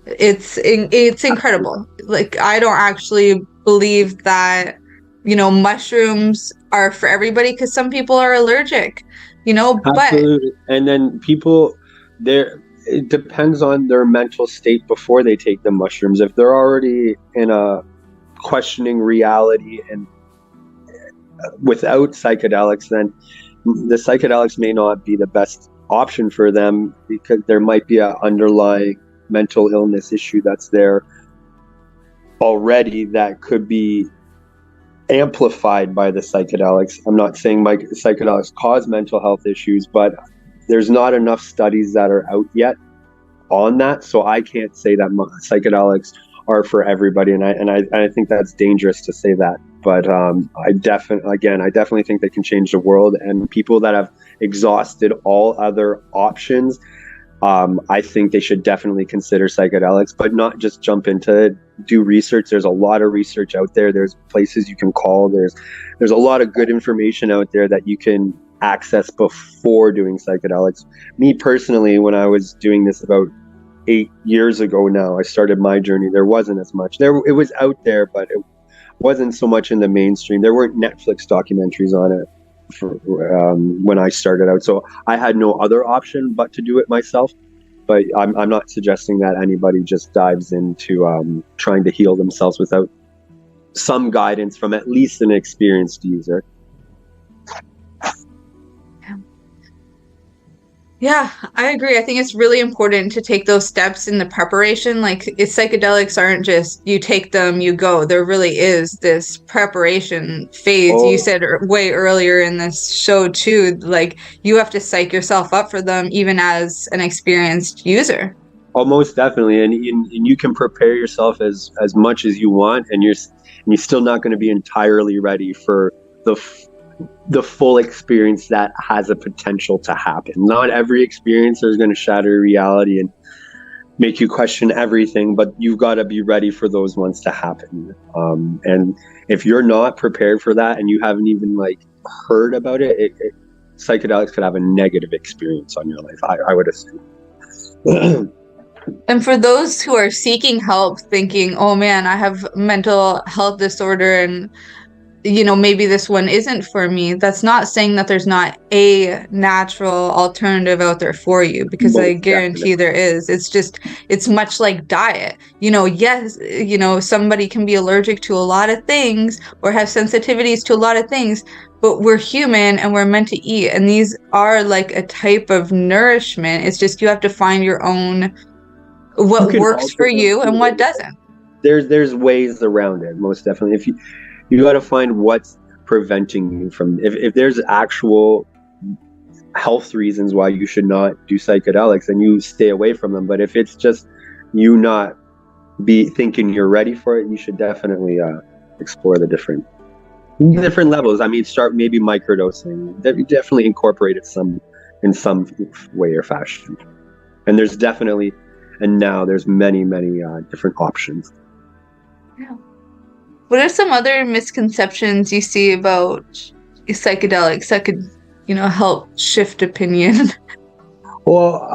It's incredible. Like, I don't actually believe that, mushrooms are for everybody, because some people are allergic, Absolutely. And then people, it depends on their mental state before they take the mushrooms. If they're already in a questioning reality and without psychedelics, then the psychedelics may not be the best option for them, because there might be an underlying mental illness issue that's there already that could be amplified by the psychedelics. I'm not saying psychedelics cause mental health issues, but there's not enough studies that are out yet on that, so I can't say that psychedelics are for everybody, and I think that's dangerous to say that. But I definitely think they can change the world, and people that have exhausted all other options, I think they should definitely consider psychedelics, but not just jump into it. Do research. There's a lot of research out there. There's places you can call. There's a lot of good information out there that you can access before doing psychedelics. Me personally, when I was doing this about 8 years ago now, I started my journey, there wasn't as much. It was out there, but it wasn't so much in the mainstream. There weren't Netflix documentaries on it when I started out, so I had no other option but to do it myself. But I'm not suggesting that anybody just dives into trying to heal themselves without some guidance from at least an experienced user. Yeah, I agree. I think it's really important to take those steps in the preparation. Like, psychedelics aren't just you take them, you go. There really is this preparation phase. You said way earlier in this show too, like you have to psych yourself up for them even as an experienced user. Oh, most definitely. And you can prepare yourself as much as you want, and you're still not going to be entirely ready for the full experience that has a potential to happen. Not every experience is going to shatter reality and make you question everything, but you've got to be ready for those ones to happen. And if you're not prepared for that and you haven't even heard about it, psychedelics could have a negative experience on your life, I would assume. And for those who are seeking help, thinking, oh man, I have mental health disorder and maybe this one isn't for me, that's not saying that there's not a natural alternative out there for you, because I guarantee there is. It's much like diet. Yes, somebody can be allergic to a lot of things or have sensitivities to a lot of things, but we're human and we're meant to eat. And these are like a type of nourishment. It's just you have to find your own, what works for you and what doesn't. There's ways around it, most definitely. If you got to find what's preventing you from, if there's actual health reasons why you should not do psychedelics, then you stay away from them. But if it's just you not be thinking you're ready for it, you should definitely explore the different levels. I mean, start maybe microdosing. Definitely incorporate it in some way or fashion. And there's definitely, and now there's many different options. Yeah. What are some other misconceptions you see about psychedelics that could, help shift opinion? Well,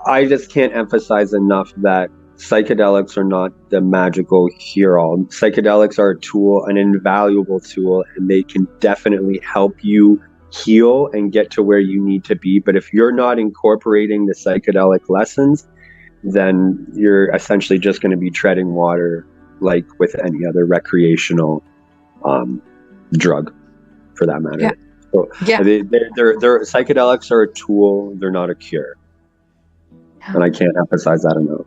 I just can't emphasize enough that psychedelics are not the magical cure-all. Psychedelics are a tool, an invaluable tool, and they can definitely help you heal and get to where you need to be. But if you're not incorporating the psychedelic lessons, then you're essentially just going to be treading water like with any other recreational drug, for that matter. Yeah. So they're psychedelics are a tool, they're not a cure. Yeah. And I can't emphasize that enough.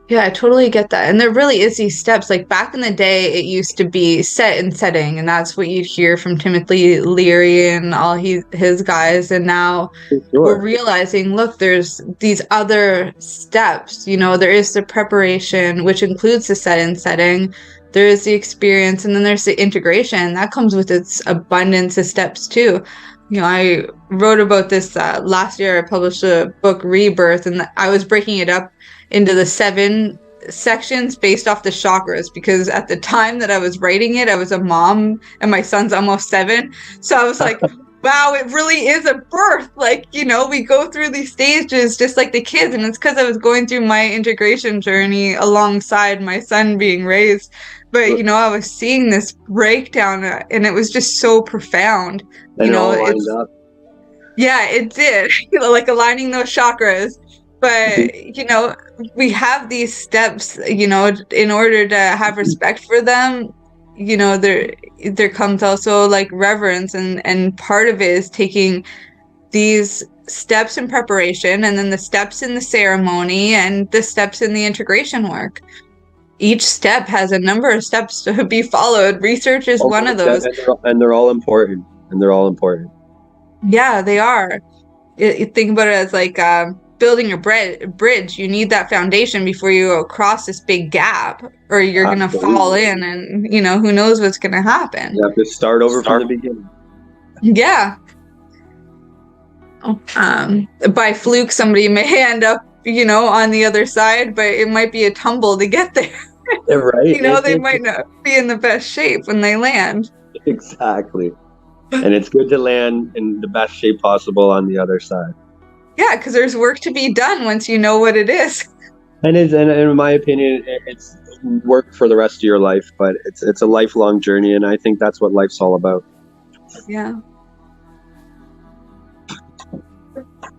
Yeah, I totally get that. And there really is these steps. Like back in the day, it used to be set and setting, and that's what you'd hear from Timothy Leary and all his guys. And now we're realizing, look, there's these other steps. There is the preparation, which includes the set and setting. There is the experience, and then there's the integration. That comes with its abundance of steps too. I wrote about this last year. I published a book, Rebirth, and I was breaking it up into the 7 sections based off the chakras, because at the time that I was writing it, I was a mom and my son's almost 7. So I was like, wow, it really is a birth. We go through these stages just like the kids. And it's because I was going through my integration journey alongside my son being raised. But, I was seeing this breakdown and it was just so profound. Yeah, it did. Like aligning those chakras. But, we have these steps, in order to have respect for them, there comes also like reverence, and part of it is taking these steps in preparation, and then the steps in the ceremony, and the steps in the integration work. Each step has a number of steps to be followed. Research is one of those. And they're all important. Yeah, they are. You think about it as like building a bridge. You need that foundation before you go across this big gap, or you're going to fall in, and who knows what's going to happen. You have to start over from the beginning. Yeah. By fluke, somebody may end up, on the other side, but it might be a tumble to get there. Yeah, right. They might not be in the best shape when they land. Exactly. And it's good to land in the best shape possible on the other side. Yeah, because there's work to be done once you know what it is. And in my opinion, it's work for the rest of your life, but it's a lifelong journey, and I think that's what life's all about. Yeah.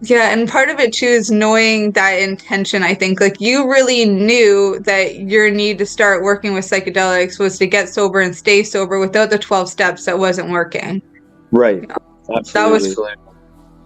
Yeah, and part of it too is knowing that intention. I think like you really knew that your need to start working with psychedelics was to get sober and stay sober. Without the 12 steps, that wasn't working. Right. Absolutely.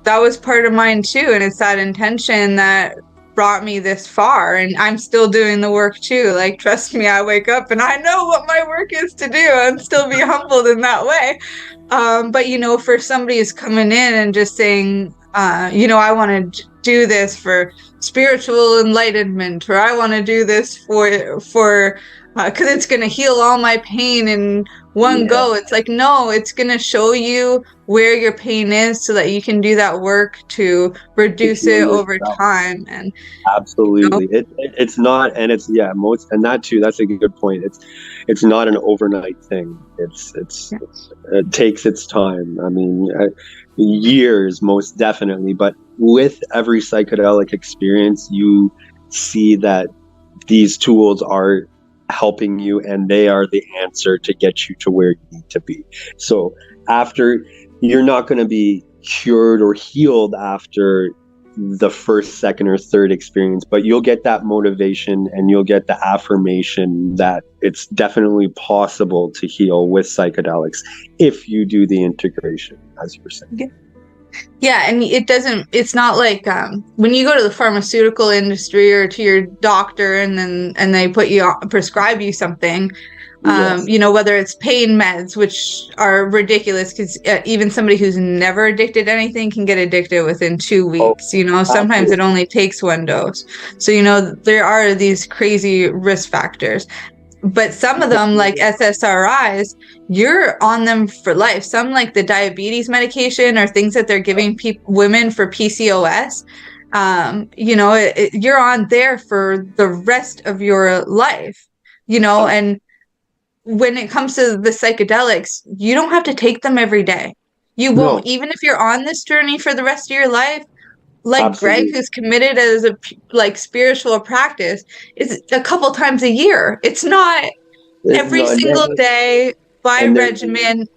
That was part of mine too, and it's that intention that brought me this far, and I'm still doing the work too. Like, trust me, I wake up and I know what my work is to do and still be humbled in that way. But for somebody who's coming in and just saying, I want to do this for spiritual enlightenment, or I want to do this for because it's going to heal all my pain in one go. It's like, no, it's going to show you where your pain is so that you can do that work to reduce it over time. And absolutely, it's not, and it's and that too. That's a good point. It's not an overnight thing. It takes its time. I mean, years most definitely. But with every psychedelic experience, you see that these tools are helping you, and they are the answer to get you to where you need to be. So after, you're not going to be cured or healed after the first, second, or third experience, but you'll get that motivation and you'll get the affirmation that it's definitely possible to heal with psychedelics if you do the integration, as you were saying. Yeah, and it's not like when you go to the pharmaceutical industry or to your doctor and they prescribe you something, whether it's pain meds, which are ridiculous because even somebody who's never addicted to anything can get addicted within 2 weeks. Sometimes it only takes one dose. So, there are these crazy risk factors. But some of them, like SSRIs, you're on them for life. Some, like the diabetes medication or things that they're giving women for PCOS, you're on there for the rest of your life, and when it comes to the psychedelics, you don't have to take them every day. You won't, even if you're on this journey for the rest of your life. Like absolutely. Greg, who's committed as a spiritual practice, is a couple times a year. It's not every single day by regimen.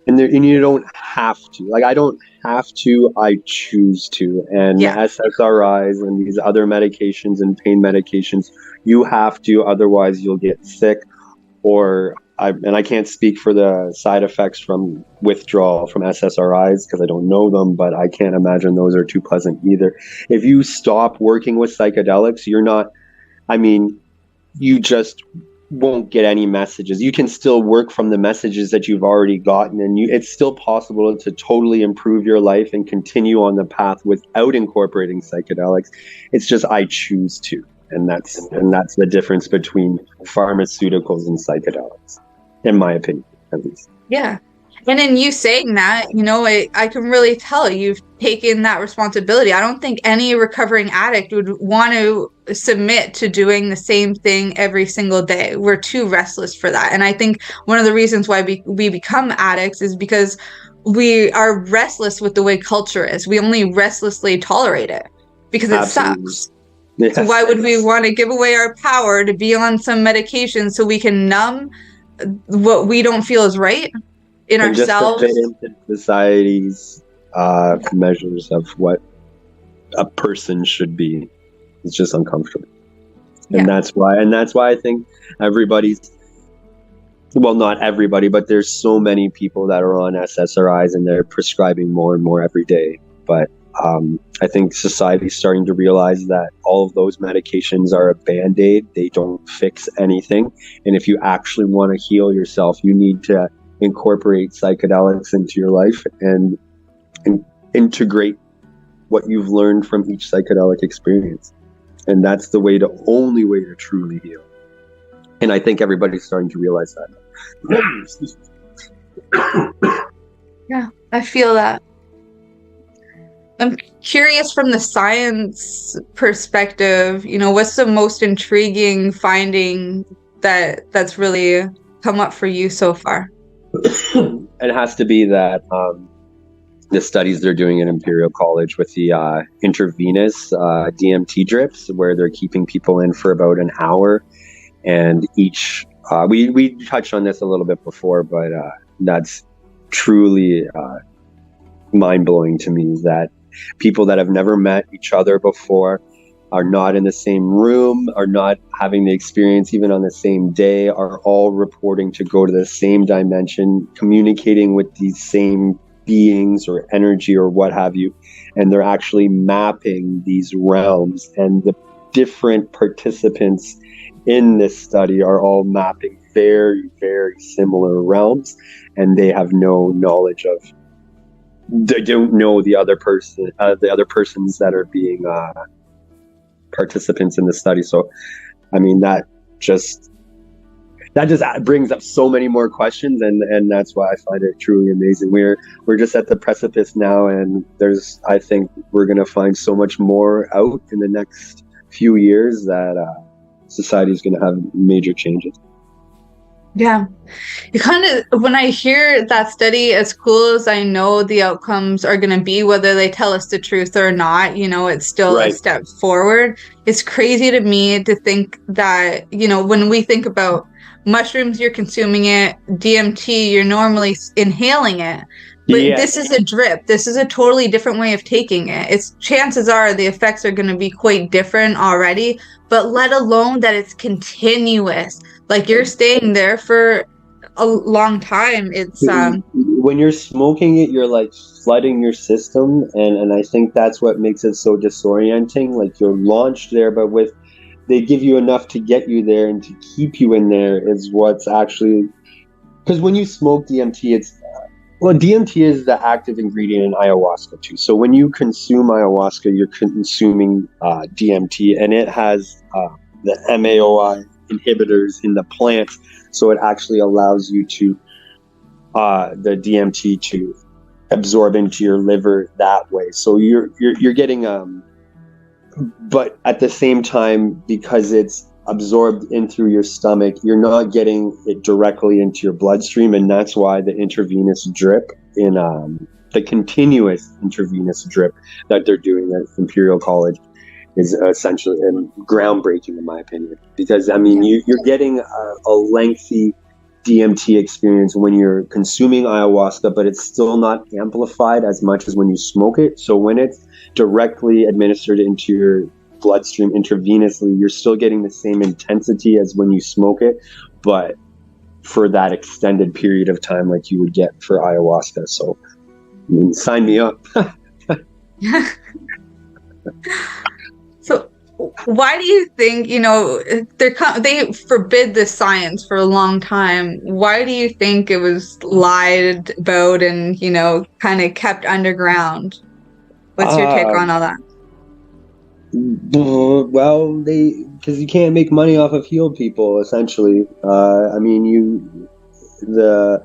And you don't have to. Like, I don't have to. I choose to. And SSRIs and these other medications and pain medications, you have to. Otherwise, you'll get sick. I can't speak for the side effects from withdrawal from SSRIs because I don't know them, but I can't imagine those are too pleasant either. If you stop working with psychedelics, you just won't get any messages. You can still work from the messages that you've already gotten, and it's still possible to totally improve your life and continue on the path without incorporating psychedelics. It's just I choose to. And that's the difference between pharmaceuticals and psychedelics, in my opinion, at least. Yeah. And in you saying that, I can really tell you've taken that responsibility. I don't think any recovering addict would want to submit to doing the same thing every single day. We're too restless for that. And I think one of the reasons why we become addicts is because we are restless with the way culture is. We only restlessly tolerate it because it sucks. Yes. So why would we want to give away our power to be on some medication so we can numb what we don't feel is right in ourselves? Just to fit into society's measures of what a person should be. It's just uncomfortable. And that's why I think not everybody, but there's so many people that are on SSRIs and they're prescribing more and more every day. But I think society's starting to realize that all of those medications are a band-aid. They don't fix anything. And if you actually want to heal yourself, you need to incorporate psychedelics into your life and integrate what you've learned from each psychedelic experience. And that's the only way to truly heal. And I think everybody's starting to realize that. Yeah, I feel that. I'm curious from the science perspective, what's the most intriguing finding that's really come up for you so far? It has to be that the studies they're doing at Imperial College with the intravenous DMT drips, where they're keeping people in for about an hour, and each we touched on this a little bit before, but that's truly mind-blowing to me, that people that have never met each other before, are not in the same room, are not having the experience even on the same day, are all reporting to go to the same dimension, communicating with these same beings or energy or what have you, and they're actually mapping these realms, and the different participants in this study are all mapping very, very similar realms, and they have no knowledge of, they don't know the other persons that are being participants in the study. So I mean, that just brings up so many more questions, and that's why I find it truly amazing. We're just at the precipice now, and I think we're going to find so much more out in the next few years that society is going to have major changes. Yeah. When I hear that study, as cool as I know the outcomes are going to be, whether they tell us the truth or not, it's still a step forward. It's crazy to me to think that, when we think about mushrooms, you're consuming it, DMT, you're normally inhaling it. But this is a drip. This is a totally different way of taking it. Chances are the effects are going to be quite different already, but let alone that it's continuous. Like, you're staying there for a long time. It's when you're smoking it, you're like flooding your system, and I think that's what makes it so disorienting. Like, you're launched there, but they give you enough to get you there, and to keep you in there is what's actually, because when you smoke DMT, DMT is the active ingredient in ayahuasca too. So when you consume ayahuasca, you're consuming DMT, and it has the MAOI inhibitors in the plants. So it actually allows you to, the DMT to absorb into your liver that way. So you're getting, but at the same time, because it's absorbed in through your stomach, you're not getting it directly into your bloodstream, and that's why the intravenous drip in the continuous intravenous drip that they're doing at Imperial College is essentially groundbreaking, in my opinion, because I mean, you're getting a lengthy DMT experience when you're consuming ayahuasca, but it's still not amplified as much as when you smoke it. So when it's directly administered into your bloodstream intravenously, you're still getting the same intensity as when you smoke it, but for that extended period of time like you would get for ayahuasca. So I mean, sign me up. So why do you think, they forbid this science for a long time? Why do you think it was lied about and, kind of kept underground? What's your take on all that? Well, because you can't make money off of healed people, essentially. I mean, the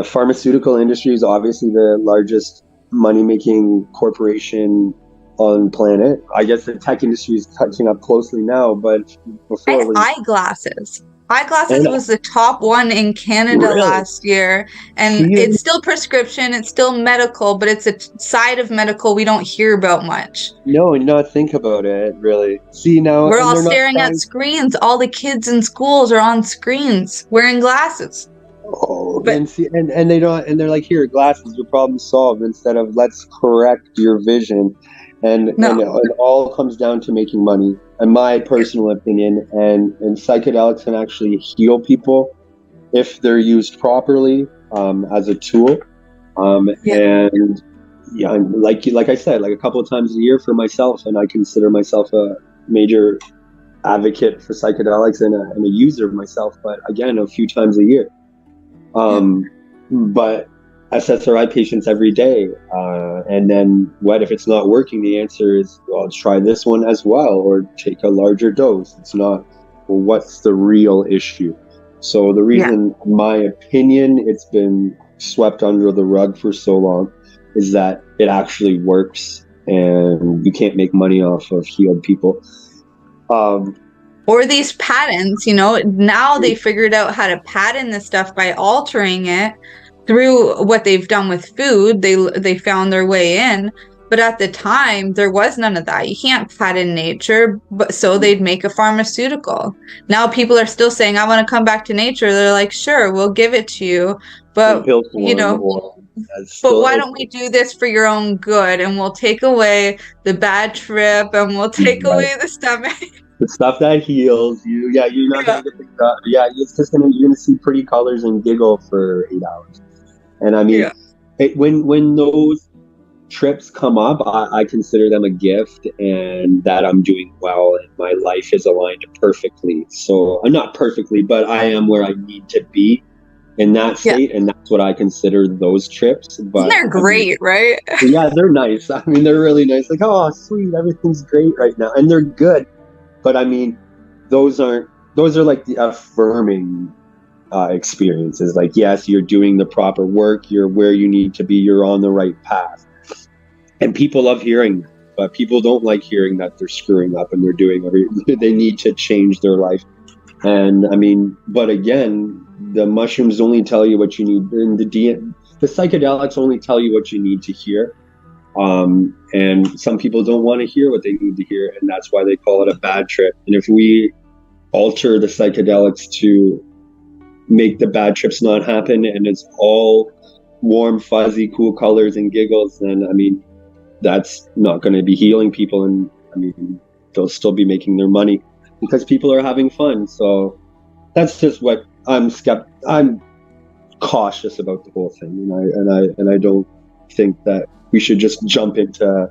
pharmaceutical industry is obviously the largest money-making corporation on planet. I guess the tech industry is catching up closely now, but before and eyeglasses. Eyeglasses was the top one in Canada last year, and it's still prescription, it's still medical, but it's a side of medical we don't hear about much. No, and not think about it, really. See, now we're all staring at screens. All the kids in schools are on screens, wearing glasses. Oh, and they don't, and they're like, here, glasses, your problem solved, instead of let's correct your vision. And it all comes down to making money, in my personal opinion. And psychedelics can actually heal people if they're used properly as a tool. And yeah, like I said, like a couple of times a year for myself, and I consider myself a major advocate for psychedelics and a user myself, but again, a few times a year. But SSRI patients every day, and then what if it's not working? The answer is, well, try this one as well, or take a larger dose. It's not, well, what's the real issue? So the reason, in my opinion, it's been swept under the rug for so long is that it actually works, and you can't make money off of healed people. Or these patents, you know, now they figured out how to patent this stuff by altering it through what they've done with food. They found their way in, but at the time there was none of that. You can't patent nature, but so they'd make a pharmaceutical. Now people are still saying, I want to come back to nature. They're like, sure, we'll give it to you, but you know, but why don't we do this for your own good, and we'll take away the bad trip, and we'll take away the stomach. The stuff that heals you. Yeah, you're not gonna get the it's just you're gonna see pretty colors and giggle for 8 hours. And I mean, when those trips come up, I consider them a gift, and that I'm doing well, and my life is aligned perfectly. So I'm not perfectly, but I am where I need to be in that state, and that's what I consider those trips. But they're great, right? Yeah, they're nice. I mean, they're really nice. Like, oh, sweet, everything's great right now, and they're good. But I mean, those are like the affirming experiences. Like, yes, you're doing the proper work. You're where you need to be. You're on the right path. And people love hearing that. But people don't like hearing that they're screwing up and they're doing they need to change their life. And I mean, but again, the mushrooms only tell you what you need. And the psychedelics only tell you what you need to hear. And some people don't want to hear what they need to hear, and that's why they call it a bad trip. And if we alter the psychedelics to make the bad trips not happen, and it's all warm, fuzzy, cool colors and giggles, then I mean, that's not going to be healing people, and I mean, they'll still be making their money because people are having fun. So that's just what I'm cautious about the whole thing, and I don't think that we should just jump into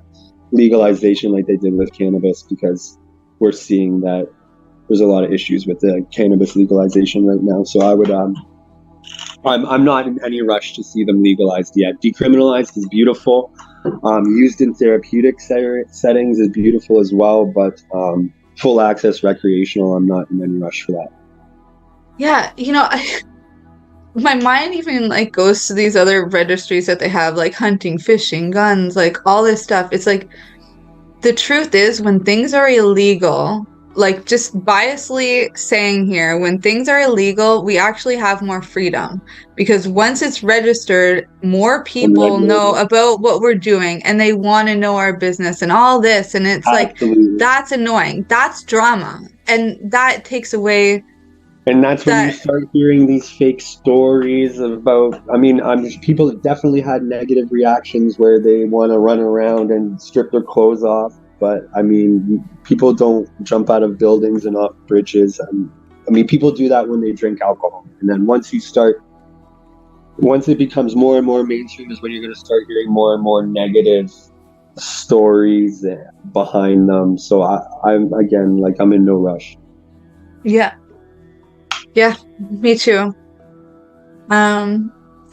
legalization like they did with cannabis, because we're seeing that there's a lot of issues with the cannabis legalization right now. So I would, I'm not in any rush to see them legalized yet. Decriminalized is beautiful. Used in therapeutic settings is beautiful as well, but full access recreational, I'm not in any rush for that. Yeah, you know, my mind even like goes to these other registries that they have, like hunting, fishing, guns, like all this stuff. It's like, the truth is, when things are illegal, like just biasly saying here, when things are illegal, we actually have more freedom, because once it's registered, more people know about what we're doing, and they want to know our business and all this. And it's like, that's annoying. That's drama. And that takes away. And that's when you start hearing these fake stories about, I mean, people definitely had negative reactions where they want to run around and strip their clothes off. But I mean, people don't jump out of buildings and off bridges. I mean, people do that when they drink alcohol. And then once it becomes more and more mainstream is when you're going to start hearing more and more negative stories behind them. So I'm in no rush. Yeah, me too. All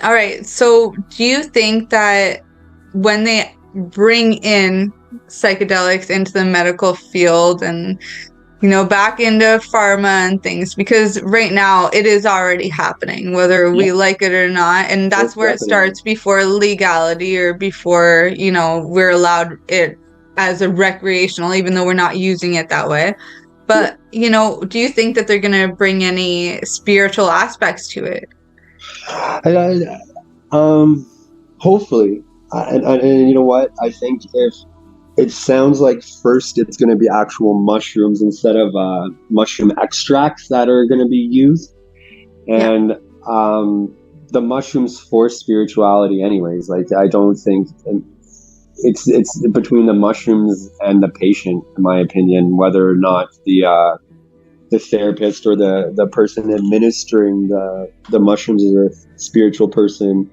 right. So do you think that when they bring in psychedelics into the medical field and, you know, back into pharma and things, because right now it is already happening, whether we like it or not, and that's where it starts before legality, or before, you know, we're allowed it as a recreational, even though we're not using it that way. But, you know, do you think that they're going to bring any spiritual aspects to it? Hopefully. And you know what? I think if it sounds like first it's going to be actual mushrooms instead of mushroom extracts that are going to be used. And the mushrooms for spirituality anyways. Like, I don't think... It's between the mushrooms and the patient, in my opinion, whether or not the therapist or the person administering the mushrooms is a spiritual person.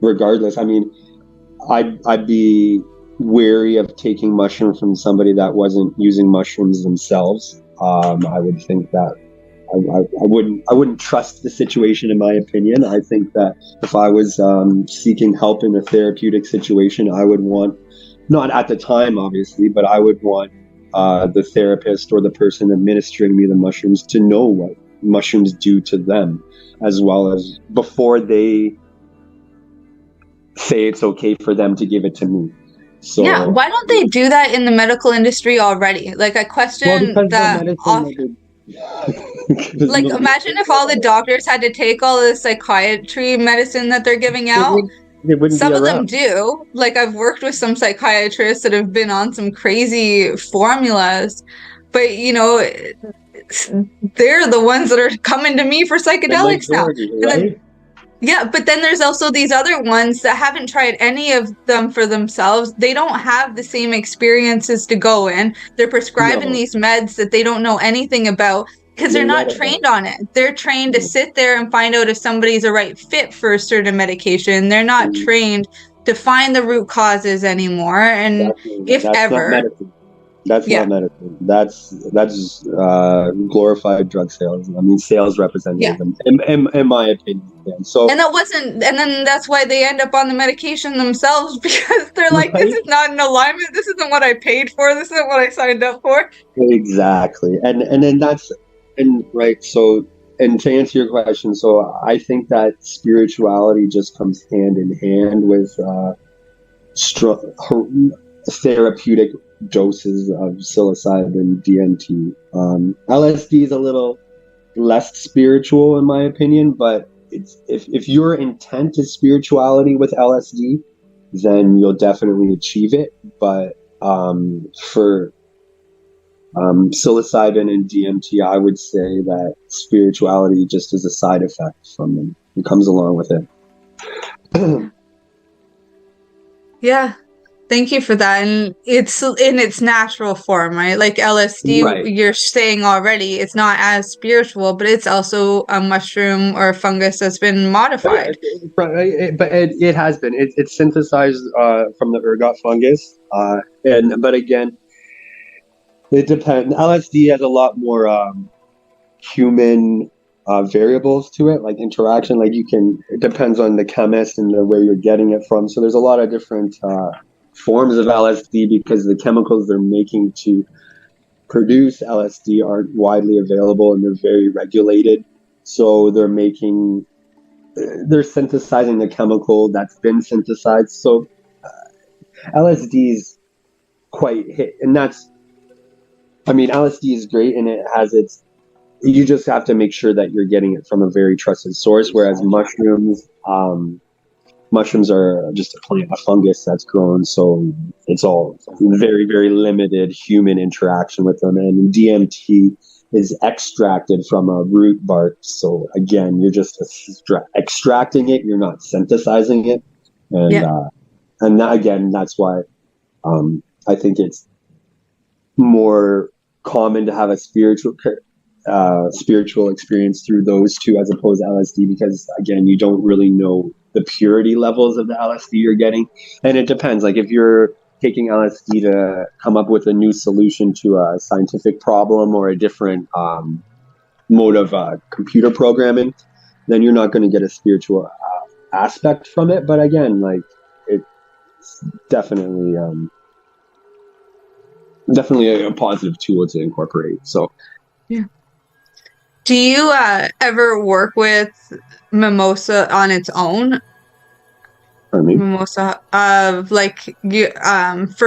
regardless. I mean, I'd be wary of taking mushroom from somebody that wasn't using mushrooms themselves. I would think that I wouldn't trust the situation, in my opinion. I think that if I was seeking help in a therapeutic situation, I would want, not at the time obviously, but I would want the therapist or the person administering me the mushrooms to know what mushrooms do to them, as well as before they say it's okay for them to give it to me. So yeah, why don't they do that in the medical industry already? Like, I question that. Like, imagine if all the doctors had to take all the psychiatry medicine that they're giving out. Some of them do. Like, I've worked with some psychiatrists that have been on some crazy formulas, but you know, they're the ones that are coming to me for psychedelics now. Right? Yeah, but then there's also these other ones that haven't tried any of them for themselves. They don't have the same experiences to go in. They're prescribing these meds that they don't know anything about because they're not trained on it. They're trained to sit there and find out if somebody's a right fit for a certain medication. They're not trained to find the root causes anymore. And if ever... That's not medicine. That's glorified drug sales. I mean, sales representative, in my opinion. So, and then that's why they end up on the medication themselves, because they're like, this is not in alignment. This isn't what I paid for. This isn't what I signed up for. Exactly, and then right. So, and to answer your question, so I think that spirituality just comes hand in hand with therapeutic doses of psilocybin, DMT. LSD is a little less spiritual in my opinion, but it's if your intent is spirituality with LSD, then you'll definitely achieve it. But for psilocybin and DMT, I would say that spirituality just is a side effect from them. It comes along with it. Yeah. Thank you for that. And it's in its natural form, right? Like LSD, you're saying already, it's not as spiritual, but it's also a mushroom or a fungus that's been modified. But it has been. It's synthesized from the ergot fungus. But again, it depends. LSD has a lot more human variables to it, like interaction. Like it depends on the chemist and where you're getting it from. So there's a lot of different forms of LSD because the chemicals they're making to produce LSD aren't widely available and they're very regulated. So they're synthesizing the chemical that's been synthesized. So LSD is quite hit, and LSD is great and it has you just have to make sure that you're getting it from a very trusted source, whereas mushrooms are just a fungus that's grown, so it's all very, very limited human interaction with them. And DMT is extracted from a root bark, so again, you're just extracting it, you're not synthesizing it. And that's why I think it's more common to have a spiritual experience through those two as opposed to LSD, because again, you don't really know the purity levels of the LSD you're getting. And it depends. Like if you're taking LSD to come up with a new solution to a scientific problem or a different mode of computer programming, then you're not going to get a spiritual aspect from it. But again, like it's definitely a positive tool to incorporate. So yeah. Do you ever work with mimosa on its own? Mimosa for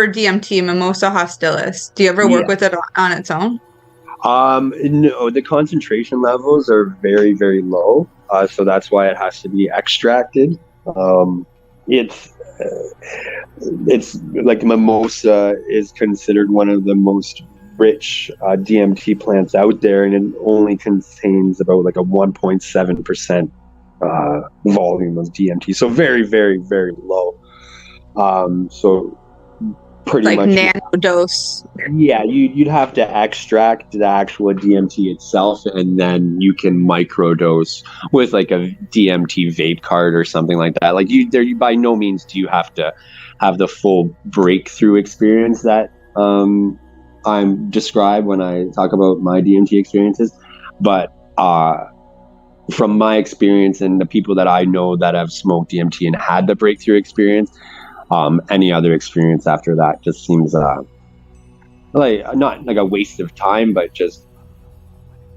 DMT, Mimosa hostilis. Do you ever work with it on its own? No, the concentration levels are very, very low. So that's why it has to be extracted. It's like mimosa is considered one of the most rich DMT plants out there, and it only contains about like a 1.7% volume of DMT, so very, very, very low. So pretty like much nano dose you'd have to extract the actual DMT itself, and then you can microdose with like a DMT vape card or something like that. Like you by no means do you have to have the full breakthrough experience that I'm described when I talk about my DMT experiences. But from my experience and the people that I know that have smoked DMT and had the breakthrough experience, any other experience after that just seems like not like a waste of time, but just,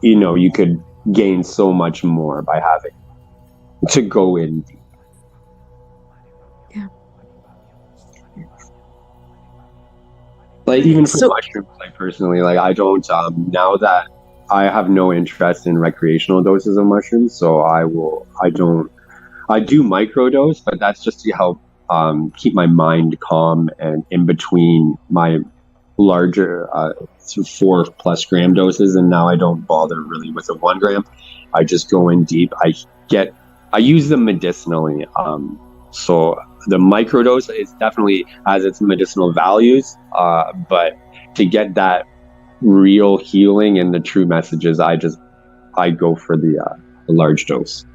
you could gain so much more by having to go in deep. Yeah. Like even for mushrooms, like personally, like I don't, now that I have no interest in recreational doses of mushrooms, so I do microdose, but that's just to help keep my mind calm and in between my larger 4+ gram doses. And now I don't bother really with a 1 gram. I just go in deep. I use them medicinally. So the microdose is definitely has its medicinal values, but to get that real healing and the true messages, I go for the large dose.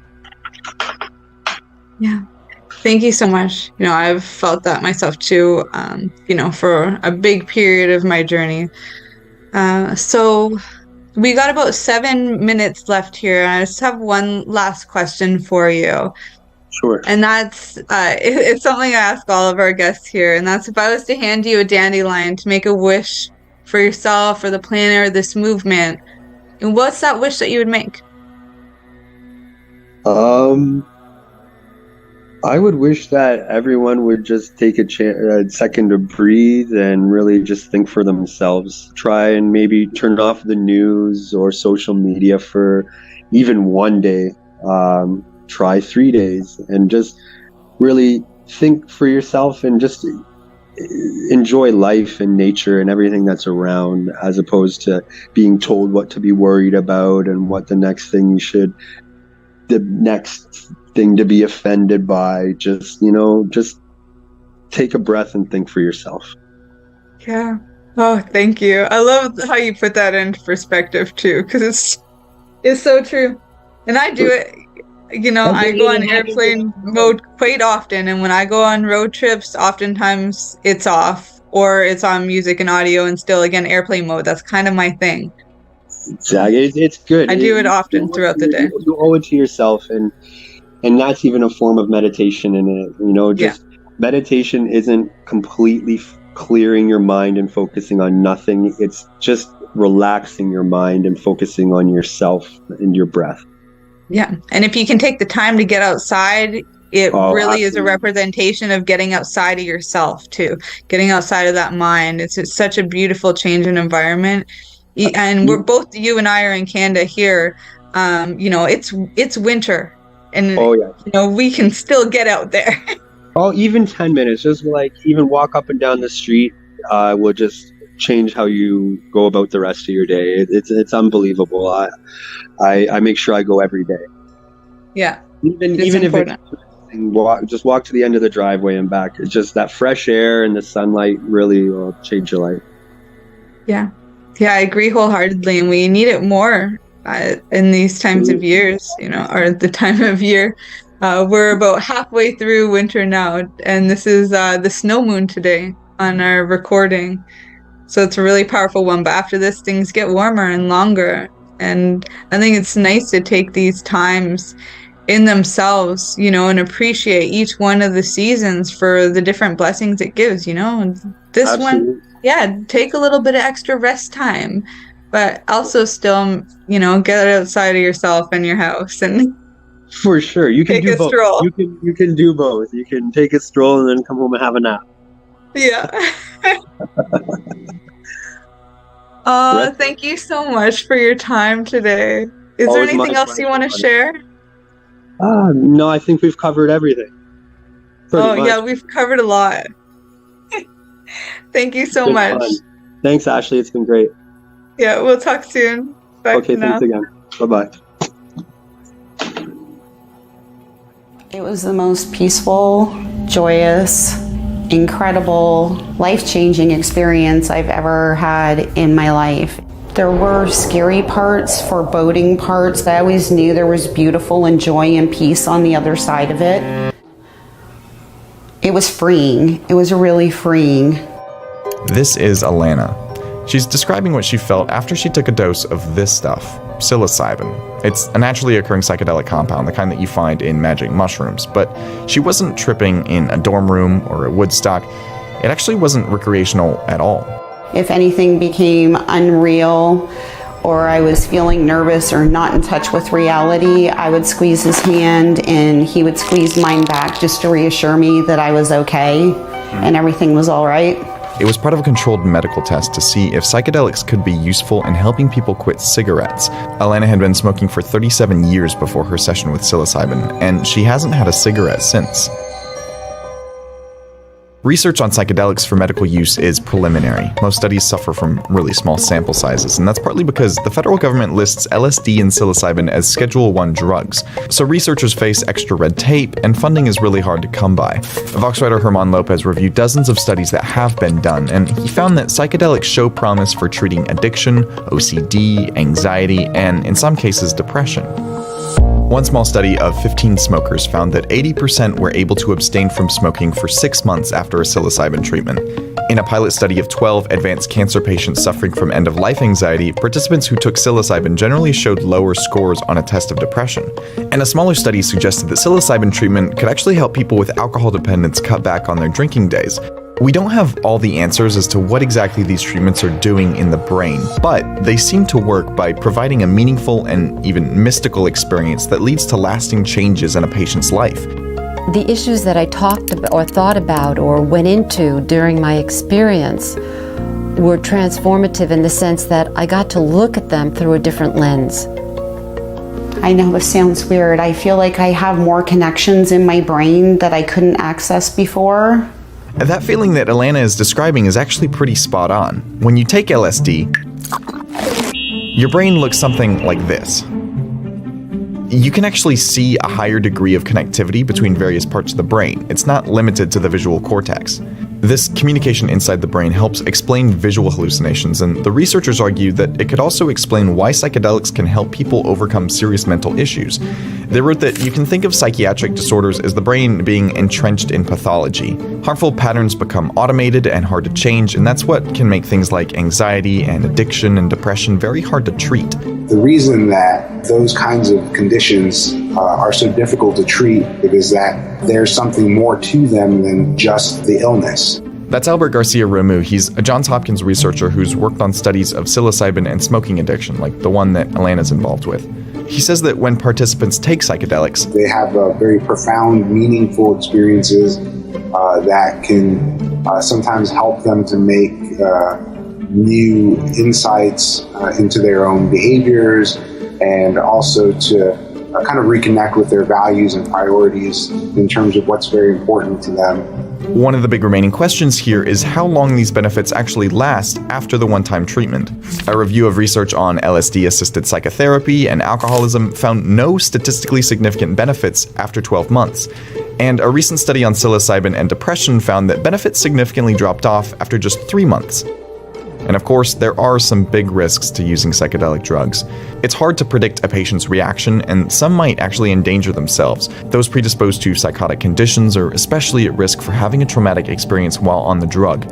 Yeah. Thank you so much. I've felt that myself too, for a big period of my journey. So we got about 7 minutes left here. And I just have one last question for you. Sure. And that's, it's something I ask all of our guests here. And that's, if I was to hand you a dandelion to make a wish for yourself or the planet or this movement, what's that wish that you would make? I would wish that everyone would just take a second to breathe and really just think for themselves. Try and maybe turn off the news or social media for even 1 day. Try 3 days and just really think for yourself and just enjoy life and nature and everything that's around, as opposed to being told what to be worried about and what the next thing to be offended by. Just take a breath and think for yourself. Yeah. Oh, thank you. I love how you put that into perspective too, because it's so true. And I do it. I go on airplane mode quite often, and when I go on road trips, oftentimes it's off or it's on music and audio, and still again airplane mode. That's kind of my thing. Exactly. It's good. I do it often throughout the day. You owe it to yourself, and that's even a form of meditation in it. Meditation isn't completely clearing your mind and focusing on nothing. It's just relaxing your mind and focusing on yourself and your breath. Yeah. And if you can take the time to get outside, it really absolutely is a representation of getting outside of yourself too, getting outside of that mind. It's such a beautiful change in environment. And we're both, you and I are in Canada here. It's winter, and we can still get out there. Even 10 minutes, just like even walk up and down the street will just change how you go about the rest of your day. It's unbelievable. I make sure I go every day. Yeah. Even if it's walk to the end of the driveway and back. It's just that fresh air and the sunlight really will change your life. Yeah. Yeah, I agree wholeheartedly, and we need it more in these times of years, or the time of year. We're about halfway through winter now, and this is the snow moon today on our recording. So it's a really powerful one. But after this, things get warmer and longer. And I think it's nice to take these times in themselves, and appreciate each one of the seasons for the different blessings it gives, And this Absolutely. one, take a little bit of extra rest time, but also still, get outside of yourself and your house and for sure. You can do both. Stroll. You can do both. You can take a stroll and then come home and have a nap. Yeah. Thank you so much for your time today. Is there anything else you want to share? No, I think we've covered everything. Pretty much. Yeah, we've covered a lot. Thank you so much. Fun. Thanks, Ashley. It's been great. Yeah, we'll talk soon. Bye. Okay, thanks again. Bye-bye. It was the most peaceful, joyous, incredible, life-changing experience I've ever had in my life. There were scary parts, foreboding parts. I always knew there was beautiful and joy and peace on the other side of it. It was freeing. It was really freeing. This is Alana. She's describing what she felt after she took a dose of this stuff, psilocybin. It's a naturally occurring psychedelic compound, the kind that you find in magic mushrooms, but she wasn't tripping in a dorm room or a Woodstock. It actually wasn't recreational at all. If anything became unreal or I was feeling nervous or not in touch with reality, I would squeeze his hand and he would squeeze mine back just to reassure me that I was okay and everything was all right. It was part of a controlled medical test to see if psychedelics could be useful in helping people quit cigarettes. Alana had been smoking for 37 years before her session with psilocybin, and she hasn't had a cigarette since. Research on psychedelics for medical use is preliminary. Most studies suffer from really small sample sizes, and that's partly because the federal government lists LSD and psilocybin as Schedule I drugs. So researchers face extra red tape, and funding is really hard to come by. Vox writer Herman Lopez reviewed dozens of studies that have been done, and he found that psychedelics show promise for treating addiction, OCD, anxiety, and in some cases, depression. One small study of 15 smokers found that 80% were able to abstain from smoking for 6 months after a psilocybin treatment. In a pilot study of 12 advanced cancer patients suffering from end-of-life anxiety, participants who took psilocybin generally showed lower scores on a test of depression. And a smaller study suggested that psilocybin treatment could actually help people with alcohol dependence cut back on their drinking days. We don't have all the answers as to what exactly these treatments are doing in the brain, but they seem to work by providing a meaningful and even mystical experience that leads to lasting changes in a patient's life. The issues that I talked about or thought about or went into during my experience were transformative in the sense that I got to look at them through a different lens. I know this sounds weird. I feel like I have more connections in my brain that I couldn't access before. That feeling that Alana is describing is actually pretty spot on. When you take LSD, your brain looks something like this. You can actually see a higher degree of connectivity between various parts of the brain. It's not limited to the visual cortex. This communication inside the brain helps explain visual hallucinations, and the researchers argue that it could also explain why psychedelics can help people overcome serious mental issues. They wrote that you can think of psychiatric disorders as the brain being entrenched in pathology. Harmful patterns become automated and hard to change, and that's what can make things like anxiety and addiction and depression very hard to treat. The reason that those kinds of conditions are so difficult to treat is that there's something more to them than just the illness. That's Albert Garcia Romu. He's a Johns Hopkins researcher who's worked on studies of psilocybin and smoking addiction, like the one that Alana's involved with. He says that when participants take psychedelics, they have very profound, meaningful experiences that can sometimes help them to make new insights into their own behaviors, and also to kind of reconnect with their values and priorities in terms of what's very important to them. One of the big remaining questions here is how long these benefits actually last after the one-time treatment. A review of research on LSD-assisted psychotherapy and alcoholism found no statistically significant benefits after 12 months. And a recent study on psilocybin and depression found that benefits significantly dropped off after just 3 months. And of course, there are some big risks to using psychedelic drugs. It's hard to predict a patient's reaction, and some might actually endanger themselves. Those predisposed to psychotic conditions are especially at risk for having a traumatic experience while on the drug.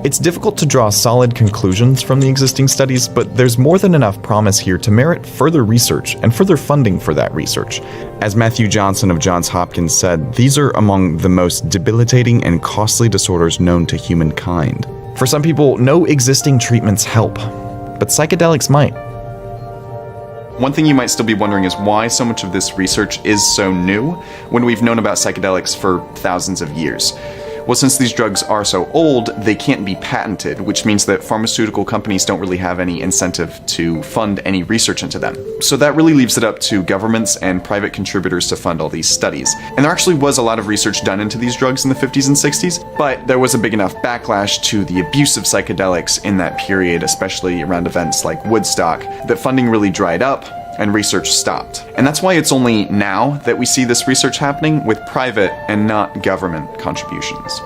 It's difficult to draw solid conclusions from the existing studies, but there's more than enough promise here to merit further research and further funding for that research. As Matthew Johnson of Johns Hopkins said, these are among the most debilitating and costly disorders known to humankind. For some people, no existing treatments help, but psychedelics might. One thing you might still be wondering is why so much of this research is so new when we've known about psychedelics for thousands of years. Well, since these drugs are so old, they can't be patented, which means that pharmaceutical companies don't really have any incentive to fund any research into them. So that really leaves it up to governments and private contributors to fund all these studies. And there actually was a lot of research done into these drugs in the 50s and 60s, but there was a big enough backlash to the abuse of psychedelics in that period, especially around events like Woodstock, that funding really dried up and research stopped. And that's why it's only now that we see this research happening with private and not government contributions.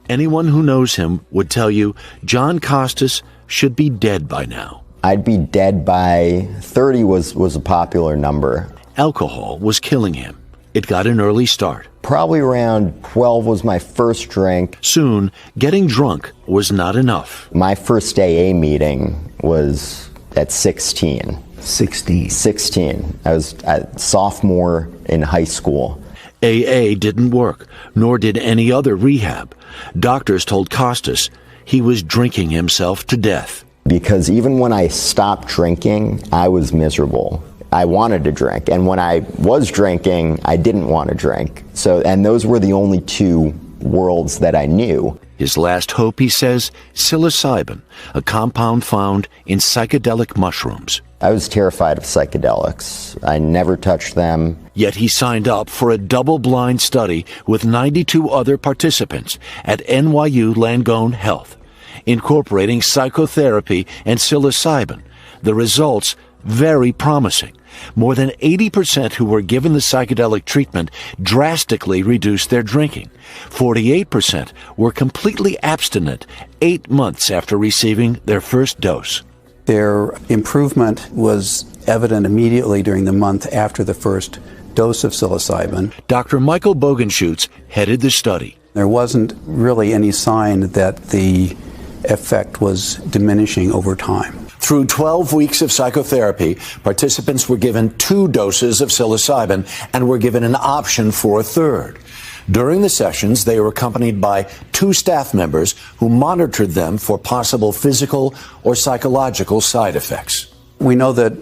Anyone who knows him would tell you John Costas should be dead by now. I'd be dead by 30 was a popular number. Alcohol was killing him. It got an early start. Probably around 12 was my first drink. Soon, getting drunk was not enough. My first AA meeting was at 16. 16. I was a sophomore in high school. AA didn't work, nor did any other rehab. Doctors told Costas he was drinking himself to death. Because even when I stopped drinking, I was miserable. I wanted to drink, and when I was drinking, I didn't want to drink. And those were the only two worlds that I knew. His last hope, he says, psilocybin, a compound found in psychedelic mushrooms. I was terrified of psychedelics. I never touched them. Yet he signed up for a double-blind study with 92 other participants at NYU Langone Health, incorporating psychotherapy and psilocybin. The results, very promising. More than 80% who were given the psychedelic treatment drastically reduced their drinking. 48% were completely abstinent 8 months after receiving their first dose. Their improvement was evident immediately during the month after the first dose of psilocybin. Dr. Michael Bogenschutz headed the study. There wasn't really any sign that the effect was diminishing over time. Through 12 weeks of psychotherapy, participants were given 2 doses of psilocybin and were given an option for a third. During the sessions, they were accompanied by 2 staff members who monitored them for possible physical or psychological side effects. We know that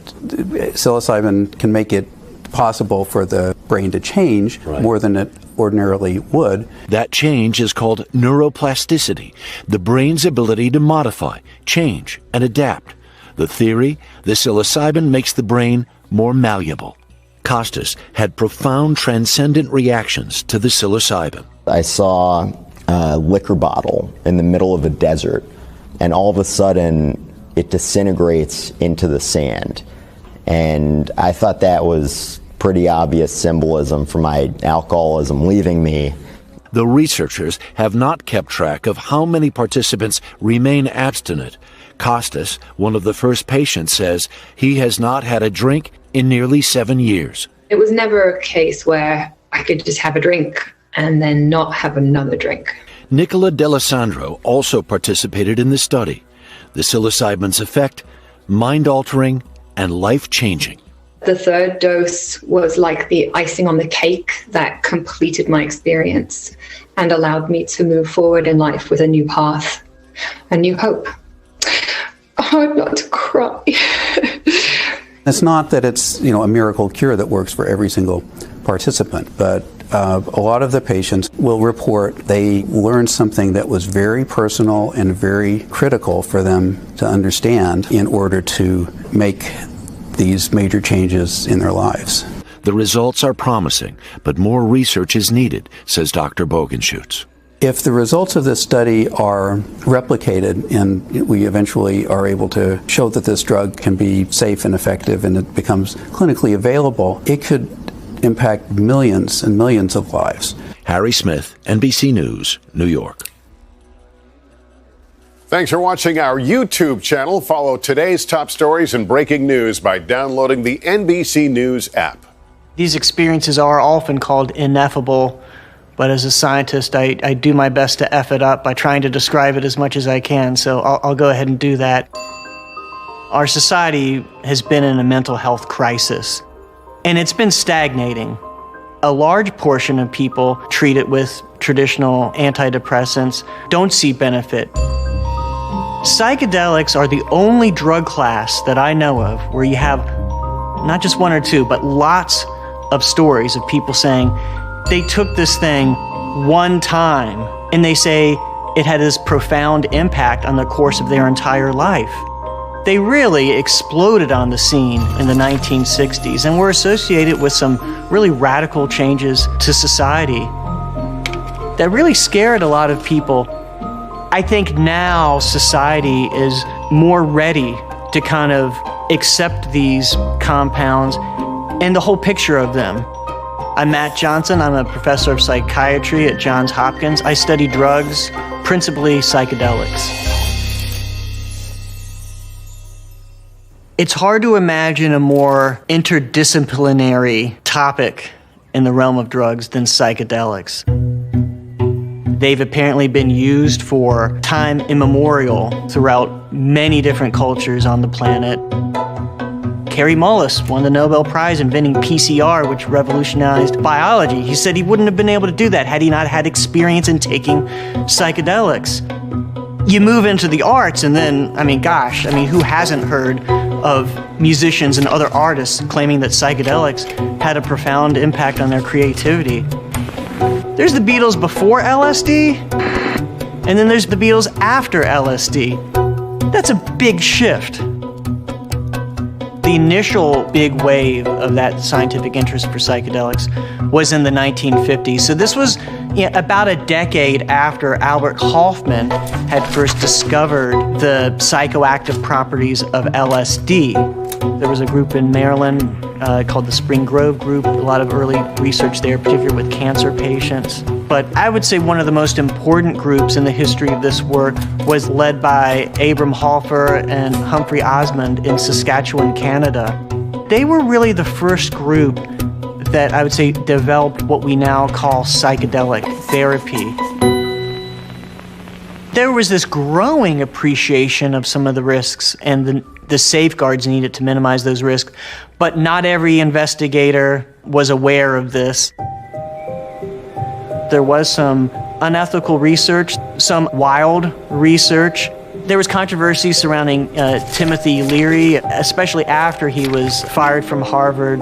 psilocybin can make it possible for the brain to change more than it ordinarily would. That change is called neuroplasticity, the brain's ability to modify, change, and adapt. The theory, the psilocybin makes the brain more malleable. Costas had profound transcendent reactions to the psilocybin. I saw a liquor bottle in the middle of a desert, and all of a sudden it disintegrates into the sand. And I thought that was pretty obvious symbolism for my alcoholism leaving me. The researchers have not kept track of how many participants remain abstinent. Costas, one of the first patients, says he has not had a drink in nearly 7 years. It was never a case where I could just have a drink and then not have another drink. Nicola D'Alessandro also participated in the study. The psilocybin's effect, mind-altering and life-changing. The third dose was like the icing on the cake that completed my experience and allowed me to move forward in life with a new path, a new hope. Hard not to cry. It's not that it's a miracle cure that works for every single participant, but a lot of the patients will report they learned something that was very personal and very critical for them to understand in order to make these major changes in their lives. The results are promising, but more research is needed, says Dr. Bogenschutz. If the results of this study are replicated and we eventually are able to show that this drug can be safe and effective and it becomes clinically available, it could impact millions and millions of lives. Harry Smith, NBC News, New York. Thanks for watching our YouTube channel. Follow today's top stories and breaking news by downloading the NBC News app. These experiences are often called ineffable, but as a scientist, I do my best to F it up by trying to describe it as much as I can, so I'll go ahead and do that. Our society has been in a mental health crisis, and it's been stagnating. A large portion of people treated with traditional antidepressants don't see benefit. Psychedelics are the only drug class that I know of where you have not just 1 or 2, but lots of stories of people saying they took this thing one time and they say it had this profound impact on the course of their entire life. They really exploded on the scene in the 1960s and were associated with some really radical changes to society that really scared a lot of people. I think now society is more ready to kind of accept these compounds and the whole picture of them. I'm Matt Johnson. I'm a professor of psychiatry at Johns Hopkins. I study drugs principally psychedelics. It's hard to imagine a more interdisciplinary topic in the realm of drugs than psychedelics. They've apparently been used for time immemorial throughout many different cultures on the planet. Kary Mullis won the Nobel Prize inventing PCR, which revolutionized biology. He said he wouldn't have been able to do that had he not had experience in taking psychedelics. You move into the arts and then, who hasn't heard of musicians and other artists claiming that psychedelics had a profound impact on their creativity? There's the Beatles before LSD, and then there's the Beatles after LSD. That's a big shift. The initial big wave of that scientific interest for psychedelics was in the 1950s. So this was about a decade after Albert Hofmann had first discovered the psychoactive properties of LSD. There was a group in Maryland called the Spring Grove Group, a lot of early research there, particularly with cancer patients. But I would say one of the most important groups in the history of this work was led by Abram Halfer and Humphrey Osmond in Saskatchewan, Canada. They were really the first group that I would say developed what we now call psychedelic therapy. There was this growing appreciation of some of the risks and the safeguards needed to minimize those risks, but not every investigator was aware of this. There was some unethical research, some wild research. There was controversy surrounding Timothy Leary, especially after he was fired from Harvard.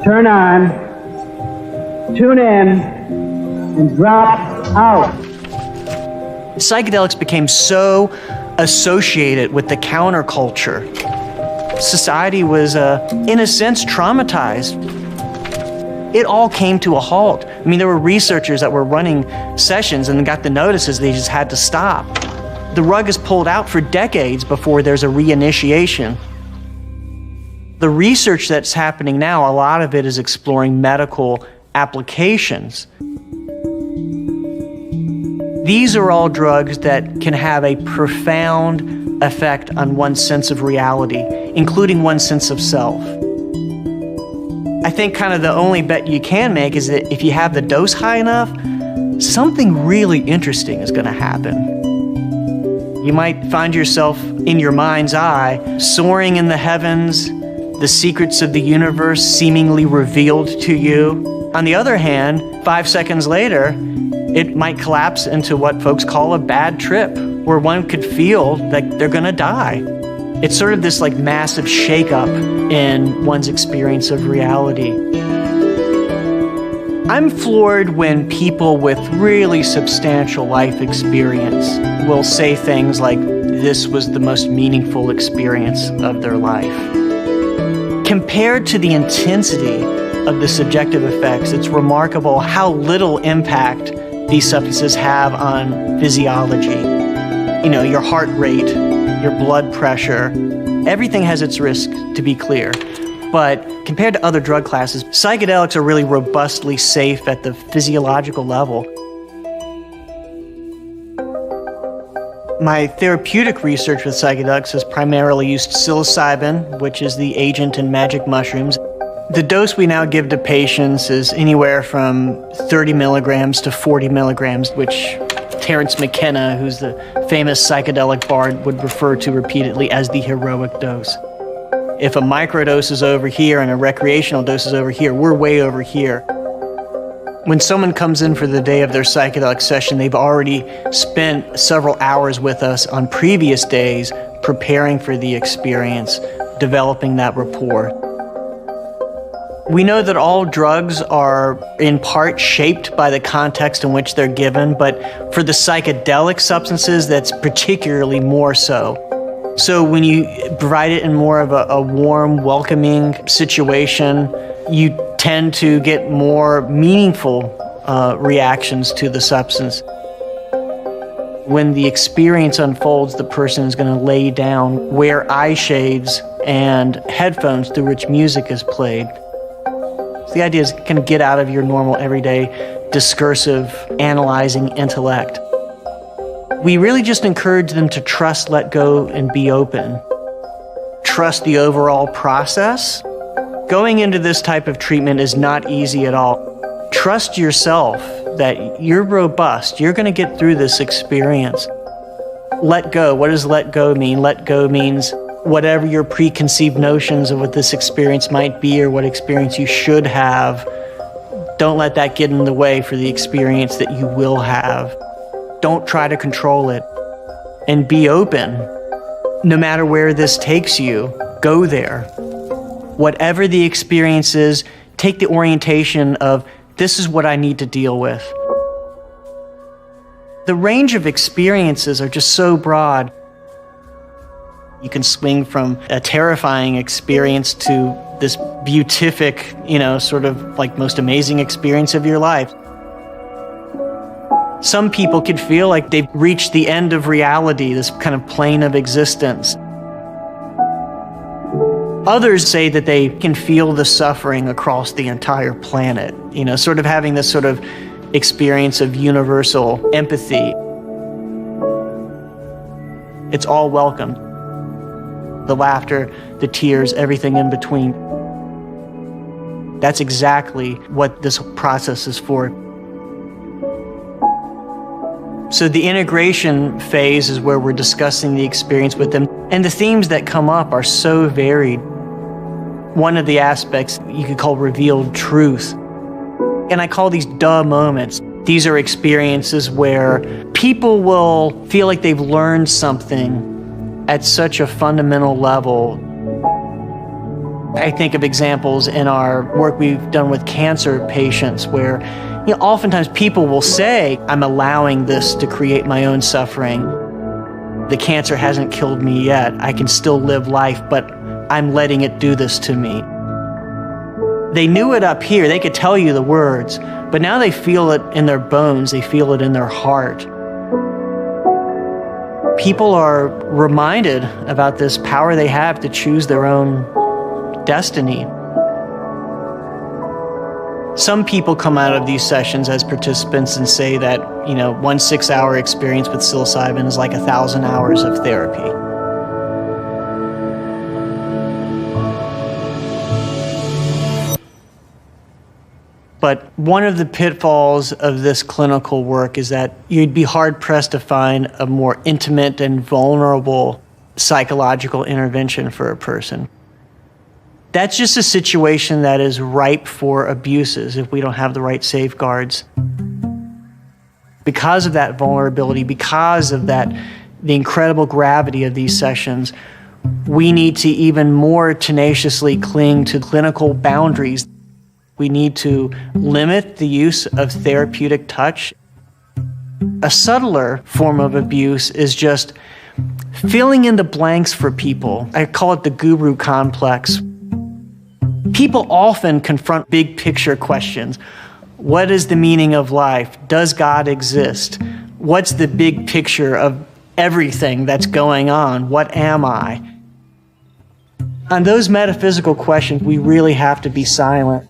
Turn on, tune in, and drop out. Psychedelics became so associated with the counterculture. Society was, in a sense, traumatized. It all came to a halt. There were researchers that were running sessions and got the notices they just had to stop. The rug is pulled out for decades before there's a reinitiation. The research that's happening now, a lot of it is exploring medical applications. These are all drugs that can have a profound effect on one's sense of reality, including one's sense of self. I think kind of the only bet you can make is that if you have the dose high enough, something really interesting is going to happen. You might find yourself in your mind's eye, soaring in the heavens, the secrets of the universe seemingly revealed to you. On the other hand, 5 seconds later, it might collapse into what folks call a bad trip, where one could feel that they're going to die. It's sort of this massive shakeup in one's experience of reality. I'm floored when people with really substantial life experience will say things like, this was the most meaningful experience of their life. Compared to the intensity of the subjective effects, it's remarkable how little impact these substances have on physiology. Your heart rate, your blood pressure, everything has its risk, to be clear. But compared to other drug classes, psychedelics are really robustly safe at the physiological level. My therapeutic research with psychedelics has primarily used psilocybin, which is the agent in magic mushrooms. The dose we now give to patients is anywhere from 30 milligrams to 40 milligrams, which Terence McKenna, who's the famous psychedelic bard, would refer to repeatedly as the heroic dose. If a microdose is over here and a recreational dose is over here, we're way over here. When someone comes in for the day of their psychedelic session, they've already spent several hours with us on previous days preparing for the experience, developing that rapport. We know that all drugs are in part shaped by the context in which they're given, but for the psychedelic substances, that's particularly more so. So when you provide it in more of a warm, welcoming situation, you tend to get more meaningful reactions to the substance. When the experience unfolds, the person is going to lay down, wear eye shades and headphones through which music is played. The idea is kind of get out of your normal, everyday, discursive, analyzing intellect. We really just encourage them to trust, let go, and be open. Trust the overall process. Going into this type of treatment is not easy at all. Trust yourself that you're robust. You're going to get through this experience. Let go. What does let go mean? Let go means whatever your preconceived notions of what this experience might be or what experience you should have, don't let that get in the way for the experience that you will have. Don't try to control it. And be open. No matter where this takes you, go there. Whatever the experience is, take the orientation of, this is what I need to deal with. The range of experiences are just so broad. You can swing from a terrifying experience to this beatific, sort of like most amazing experience of your life. Some people could feel like they've reached the end of reality, this kind of plane of existence. Others say that they can feel the suffering across the entire planet, sort of having this sort of experience of universal empathy. It's all welcome. The laughter, the tears, everything in between. That's exactly what this process is for. So the integration phase is where we're discussing the experience with them, and the themes that come up are so varied. One of the aspects you could call revealed truth. And I call these duh moments. These are experiences where people will feel like they've learned something at such a fundamental level. I think of examples in our work we've done with cancer patients where oftentimes people will say, I'm allowing this to create my own suffering. The cancer hasn't killed me yet. I can still live life, but I'm letting it do this to me. They knew it up here. They could tell you the words, but now they feel it in their bones. They feel it in their heart. People are reminded about this power they have to choose their own destiny. Some people come out of these sessions as participants and say that, 1 6-hour experience with psilocybin is like 1,000 hours of therapy. But one of the pitfalls of this clinical work is that you'd be hard-pressed to find a more intimate and vulnerable psychological intervention for a person. That's just a situation that is ripe for abuses if we don't have the right safeguards. Because of that vulnerability, because of the incredible gravity of these sessions, we need to even more tenaciously cling to clinical boundaries. We need to limit the use of therapeutic touch. A subtler form of abuse is just filling in the blanks for people. I call it the guru complex. People often confront big picture questions. What is the meaning of life? Does God exist? What's the big picture of everything that's going on? What am I? On those metaphysical questions, we really have to be silent.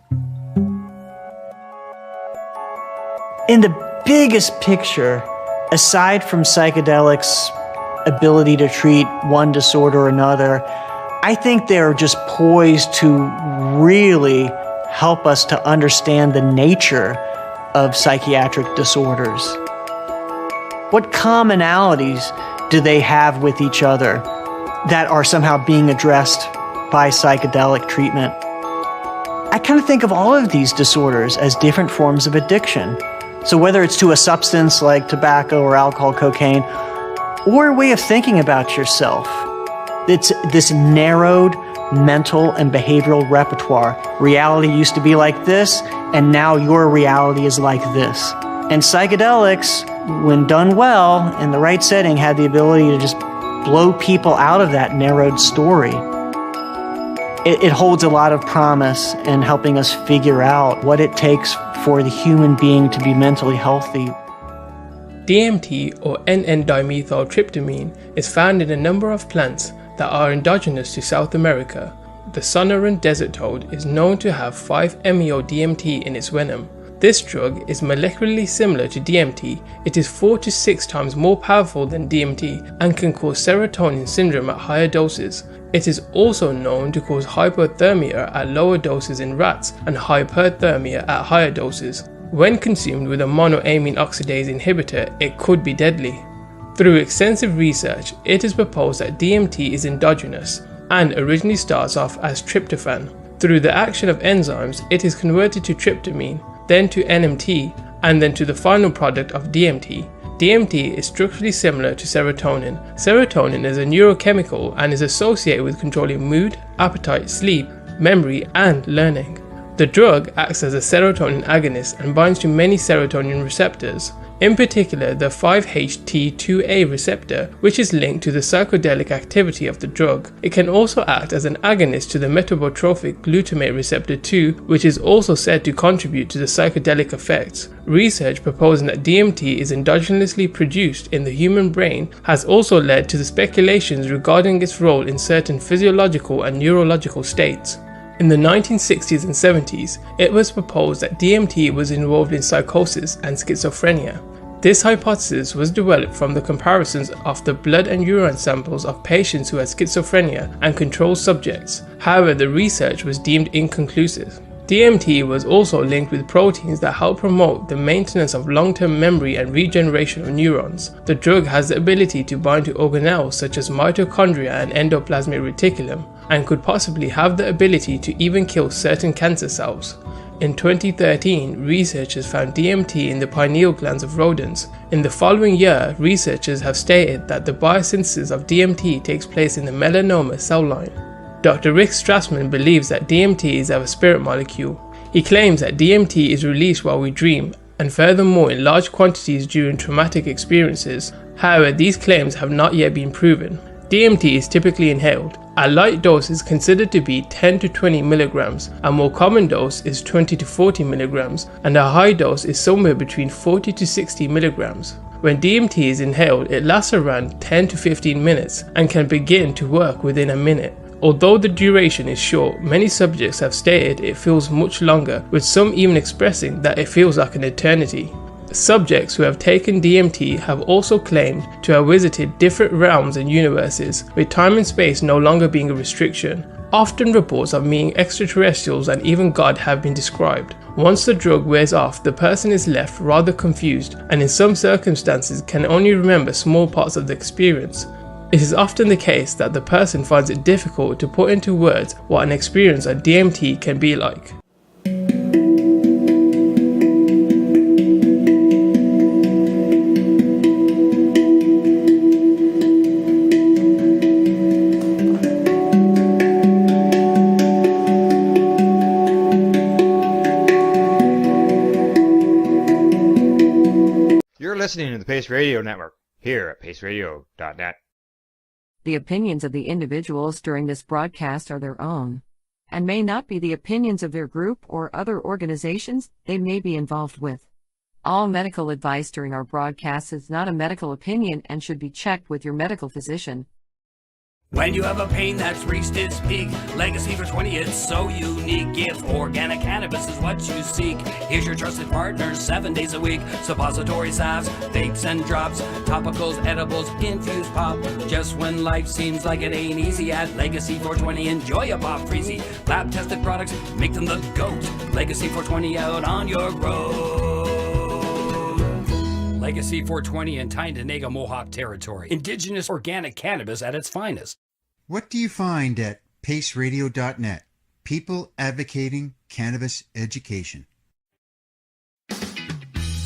In the biggest picture, aside from psychedelics' ability to treat one disorder or another, I think they're just poised to really help us to understand the nature of psychiatric disorders. What commonalities do they have with each other that are somehow being addressed by psychedelic treatment? I kind of think of all of these disorders as different forms of addiction. So whether it's to a substance like tobacco or alcohol, cocaine, or a way of thinking about yourself, it's this narrowed mental and behavioral repertoire. Reality used to be like this, and now your reality is like this. And psychedelics, when done well, in the right setting, had the ability to just blow people out of that narrowed story. It holds a lot of promise in helping us figure out what it takes for the human being to be mentally healthy. DMT, or N,N-dimethyltryptamine, is found in a number of plants that are indigenous to South America. The Sonoran desert toad is known to have 5-MeO-DMT in its venom. This drug is molecularly similar to DMT. It is 4 to 6 times more powerful than DMT and can cause serotonin syndrome at higher doses. It is also known to cause hypothermia at lower doses in rats and hyperthermia at higher doses. When consumed with a monoamine oxidase inhibitor, it could be deadly. Through extensive research, it is proposed that DMT is endogenous and originally starts off as tryptophan. Through the action of enzymes, it is converted to tryptamine, then to NMT, and then to the final product of DMT. DMT is structurally similar to serotonin. Serotonin is a neurochemical and is associated with controlling mood, appetite, sleep, memory, and learning. The drug acts as a serotonin agonist and binds to many serotonin receptors, in particular the 5-HT2A receptor, which is linked to the psychedelic activity of the drug. It can also act as an agonist to the metabotropic glutamate receptor 2, which is also said to contribute to the psychedelic effects. Research proposing that DMT is endogenously produced in the human brain has also led to the speculations regarding its role in certain physiological and neurological states. In the 1960s and 70s, it was proposed that DMT was involved in psychosis and schizophrenia. This hypothesis was developed from the comparisons of the blood and urine samples of patients who had schizophrenia and control subjects. However, the research was deemed inconclusive. DMT was also linked with proteins that help promote the maintenance of long-term memory and regeneration of neurons. The drug has the ability to bind to organelles such as mitochondria and endoplasmic reticulum, and could possibly have the ability to even kill certain cancer cells. In 2013, researchers found DMT in the pineal glands of rodents. In the following year, researchers have stated that the biosynthesis of DMT takes place in the melanoma cell line. Dr. Rick Strassman believes that DMT is a spirit molecule. He claims that DMT is released while we dream, and furthermore in large quantities during traumatic experiences. However, these claims have not yet been proven. DMT is typically inhaled. A light dose is considered to be 10 to 20 milligrams, a more common dose is 20 to 40 milligrams, and a high dose is somewhere between 40 to 60 milligrams. When DMT is inhaled, it lasts around 10 to 15 minutes and can begin to work within a minute. Although the duration is short, many subjects have stated it feels much longer, with some even expressing that it feels like an eternity. Subjects who have taken DMT have also claimed to have visited different realms and universes, with time and space no longer being a restriction. Often reports of meeting extraterrestrials and even God have been described. Once the drug wears off, the person is left rather confused, and in some circumstances can only remember small parts of the experience. It is often the case that the person finds it difficult to put into words what an experience of DMT can be like. You're listening to the Pace Radio Network, here at paceradio.net. The opinions of the individuals during this broadcast are their own, and may not be the opinions of their group or other organizations they may be involved with. All medical advice during our broadcast is not a medical opinion and should be checked with your medical physician. When you have a pain that's reached its peak, Legacy for 20, it's so unique. If organic cannabis is what you seek, here's your trusted partners 7 days a week. Suppository salves, vapes and drops, topicals, edibles, infused pop. Just when life seems like it ain't easy, at Legacy 420, enjoy a pop freezy. Lab tested products, make them the GOAT. Legacy 420 out on your road. Legacy 420 in Tyndonega Mohawk territory. Indigenous organic cannabis at its finest. What do you find at paceradio.net? People advocating cannabis education.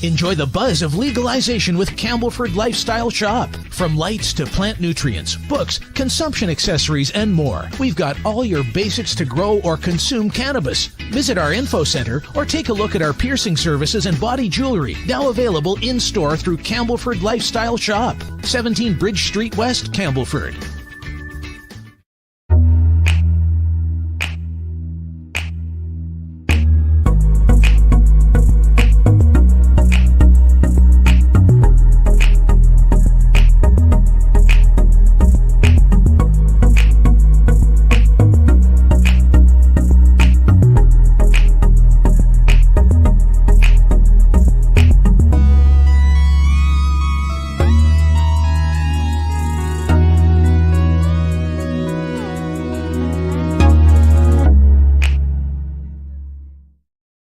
Enjoy the buzz of legalization with Campbellford Lifestyle Shop. From lights to plant nutrients, books, consumption accessories, and more, we've got all your basics to grow or consume cannabis. Visit our info center or take a look at our piercing services and body jewelry, now available in-store through Campbellford Lifestyle Shop, 17 Bridge Street West, Campbellford.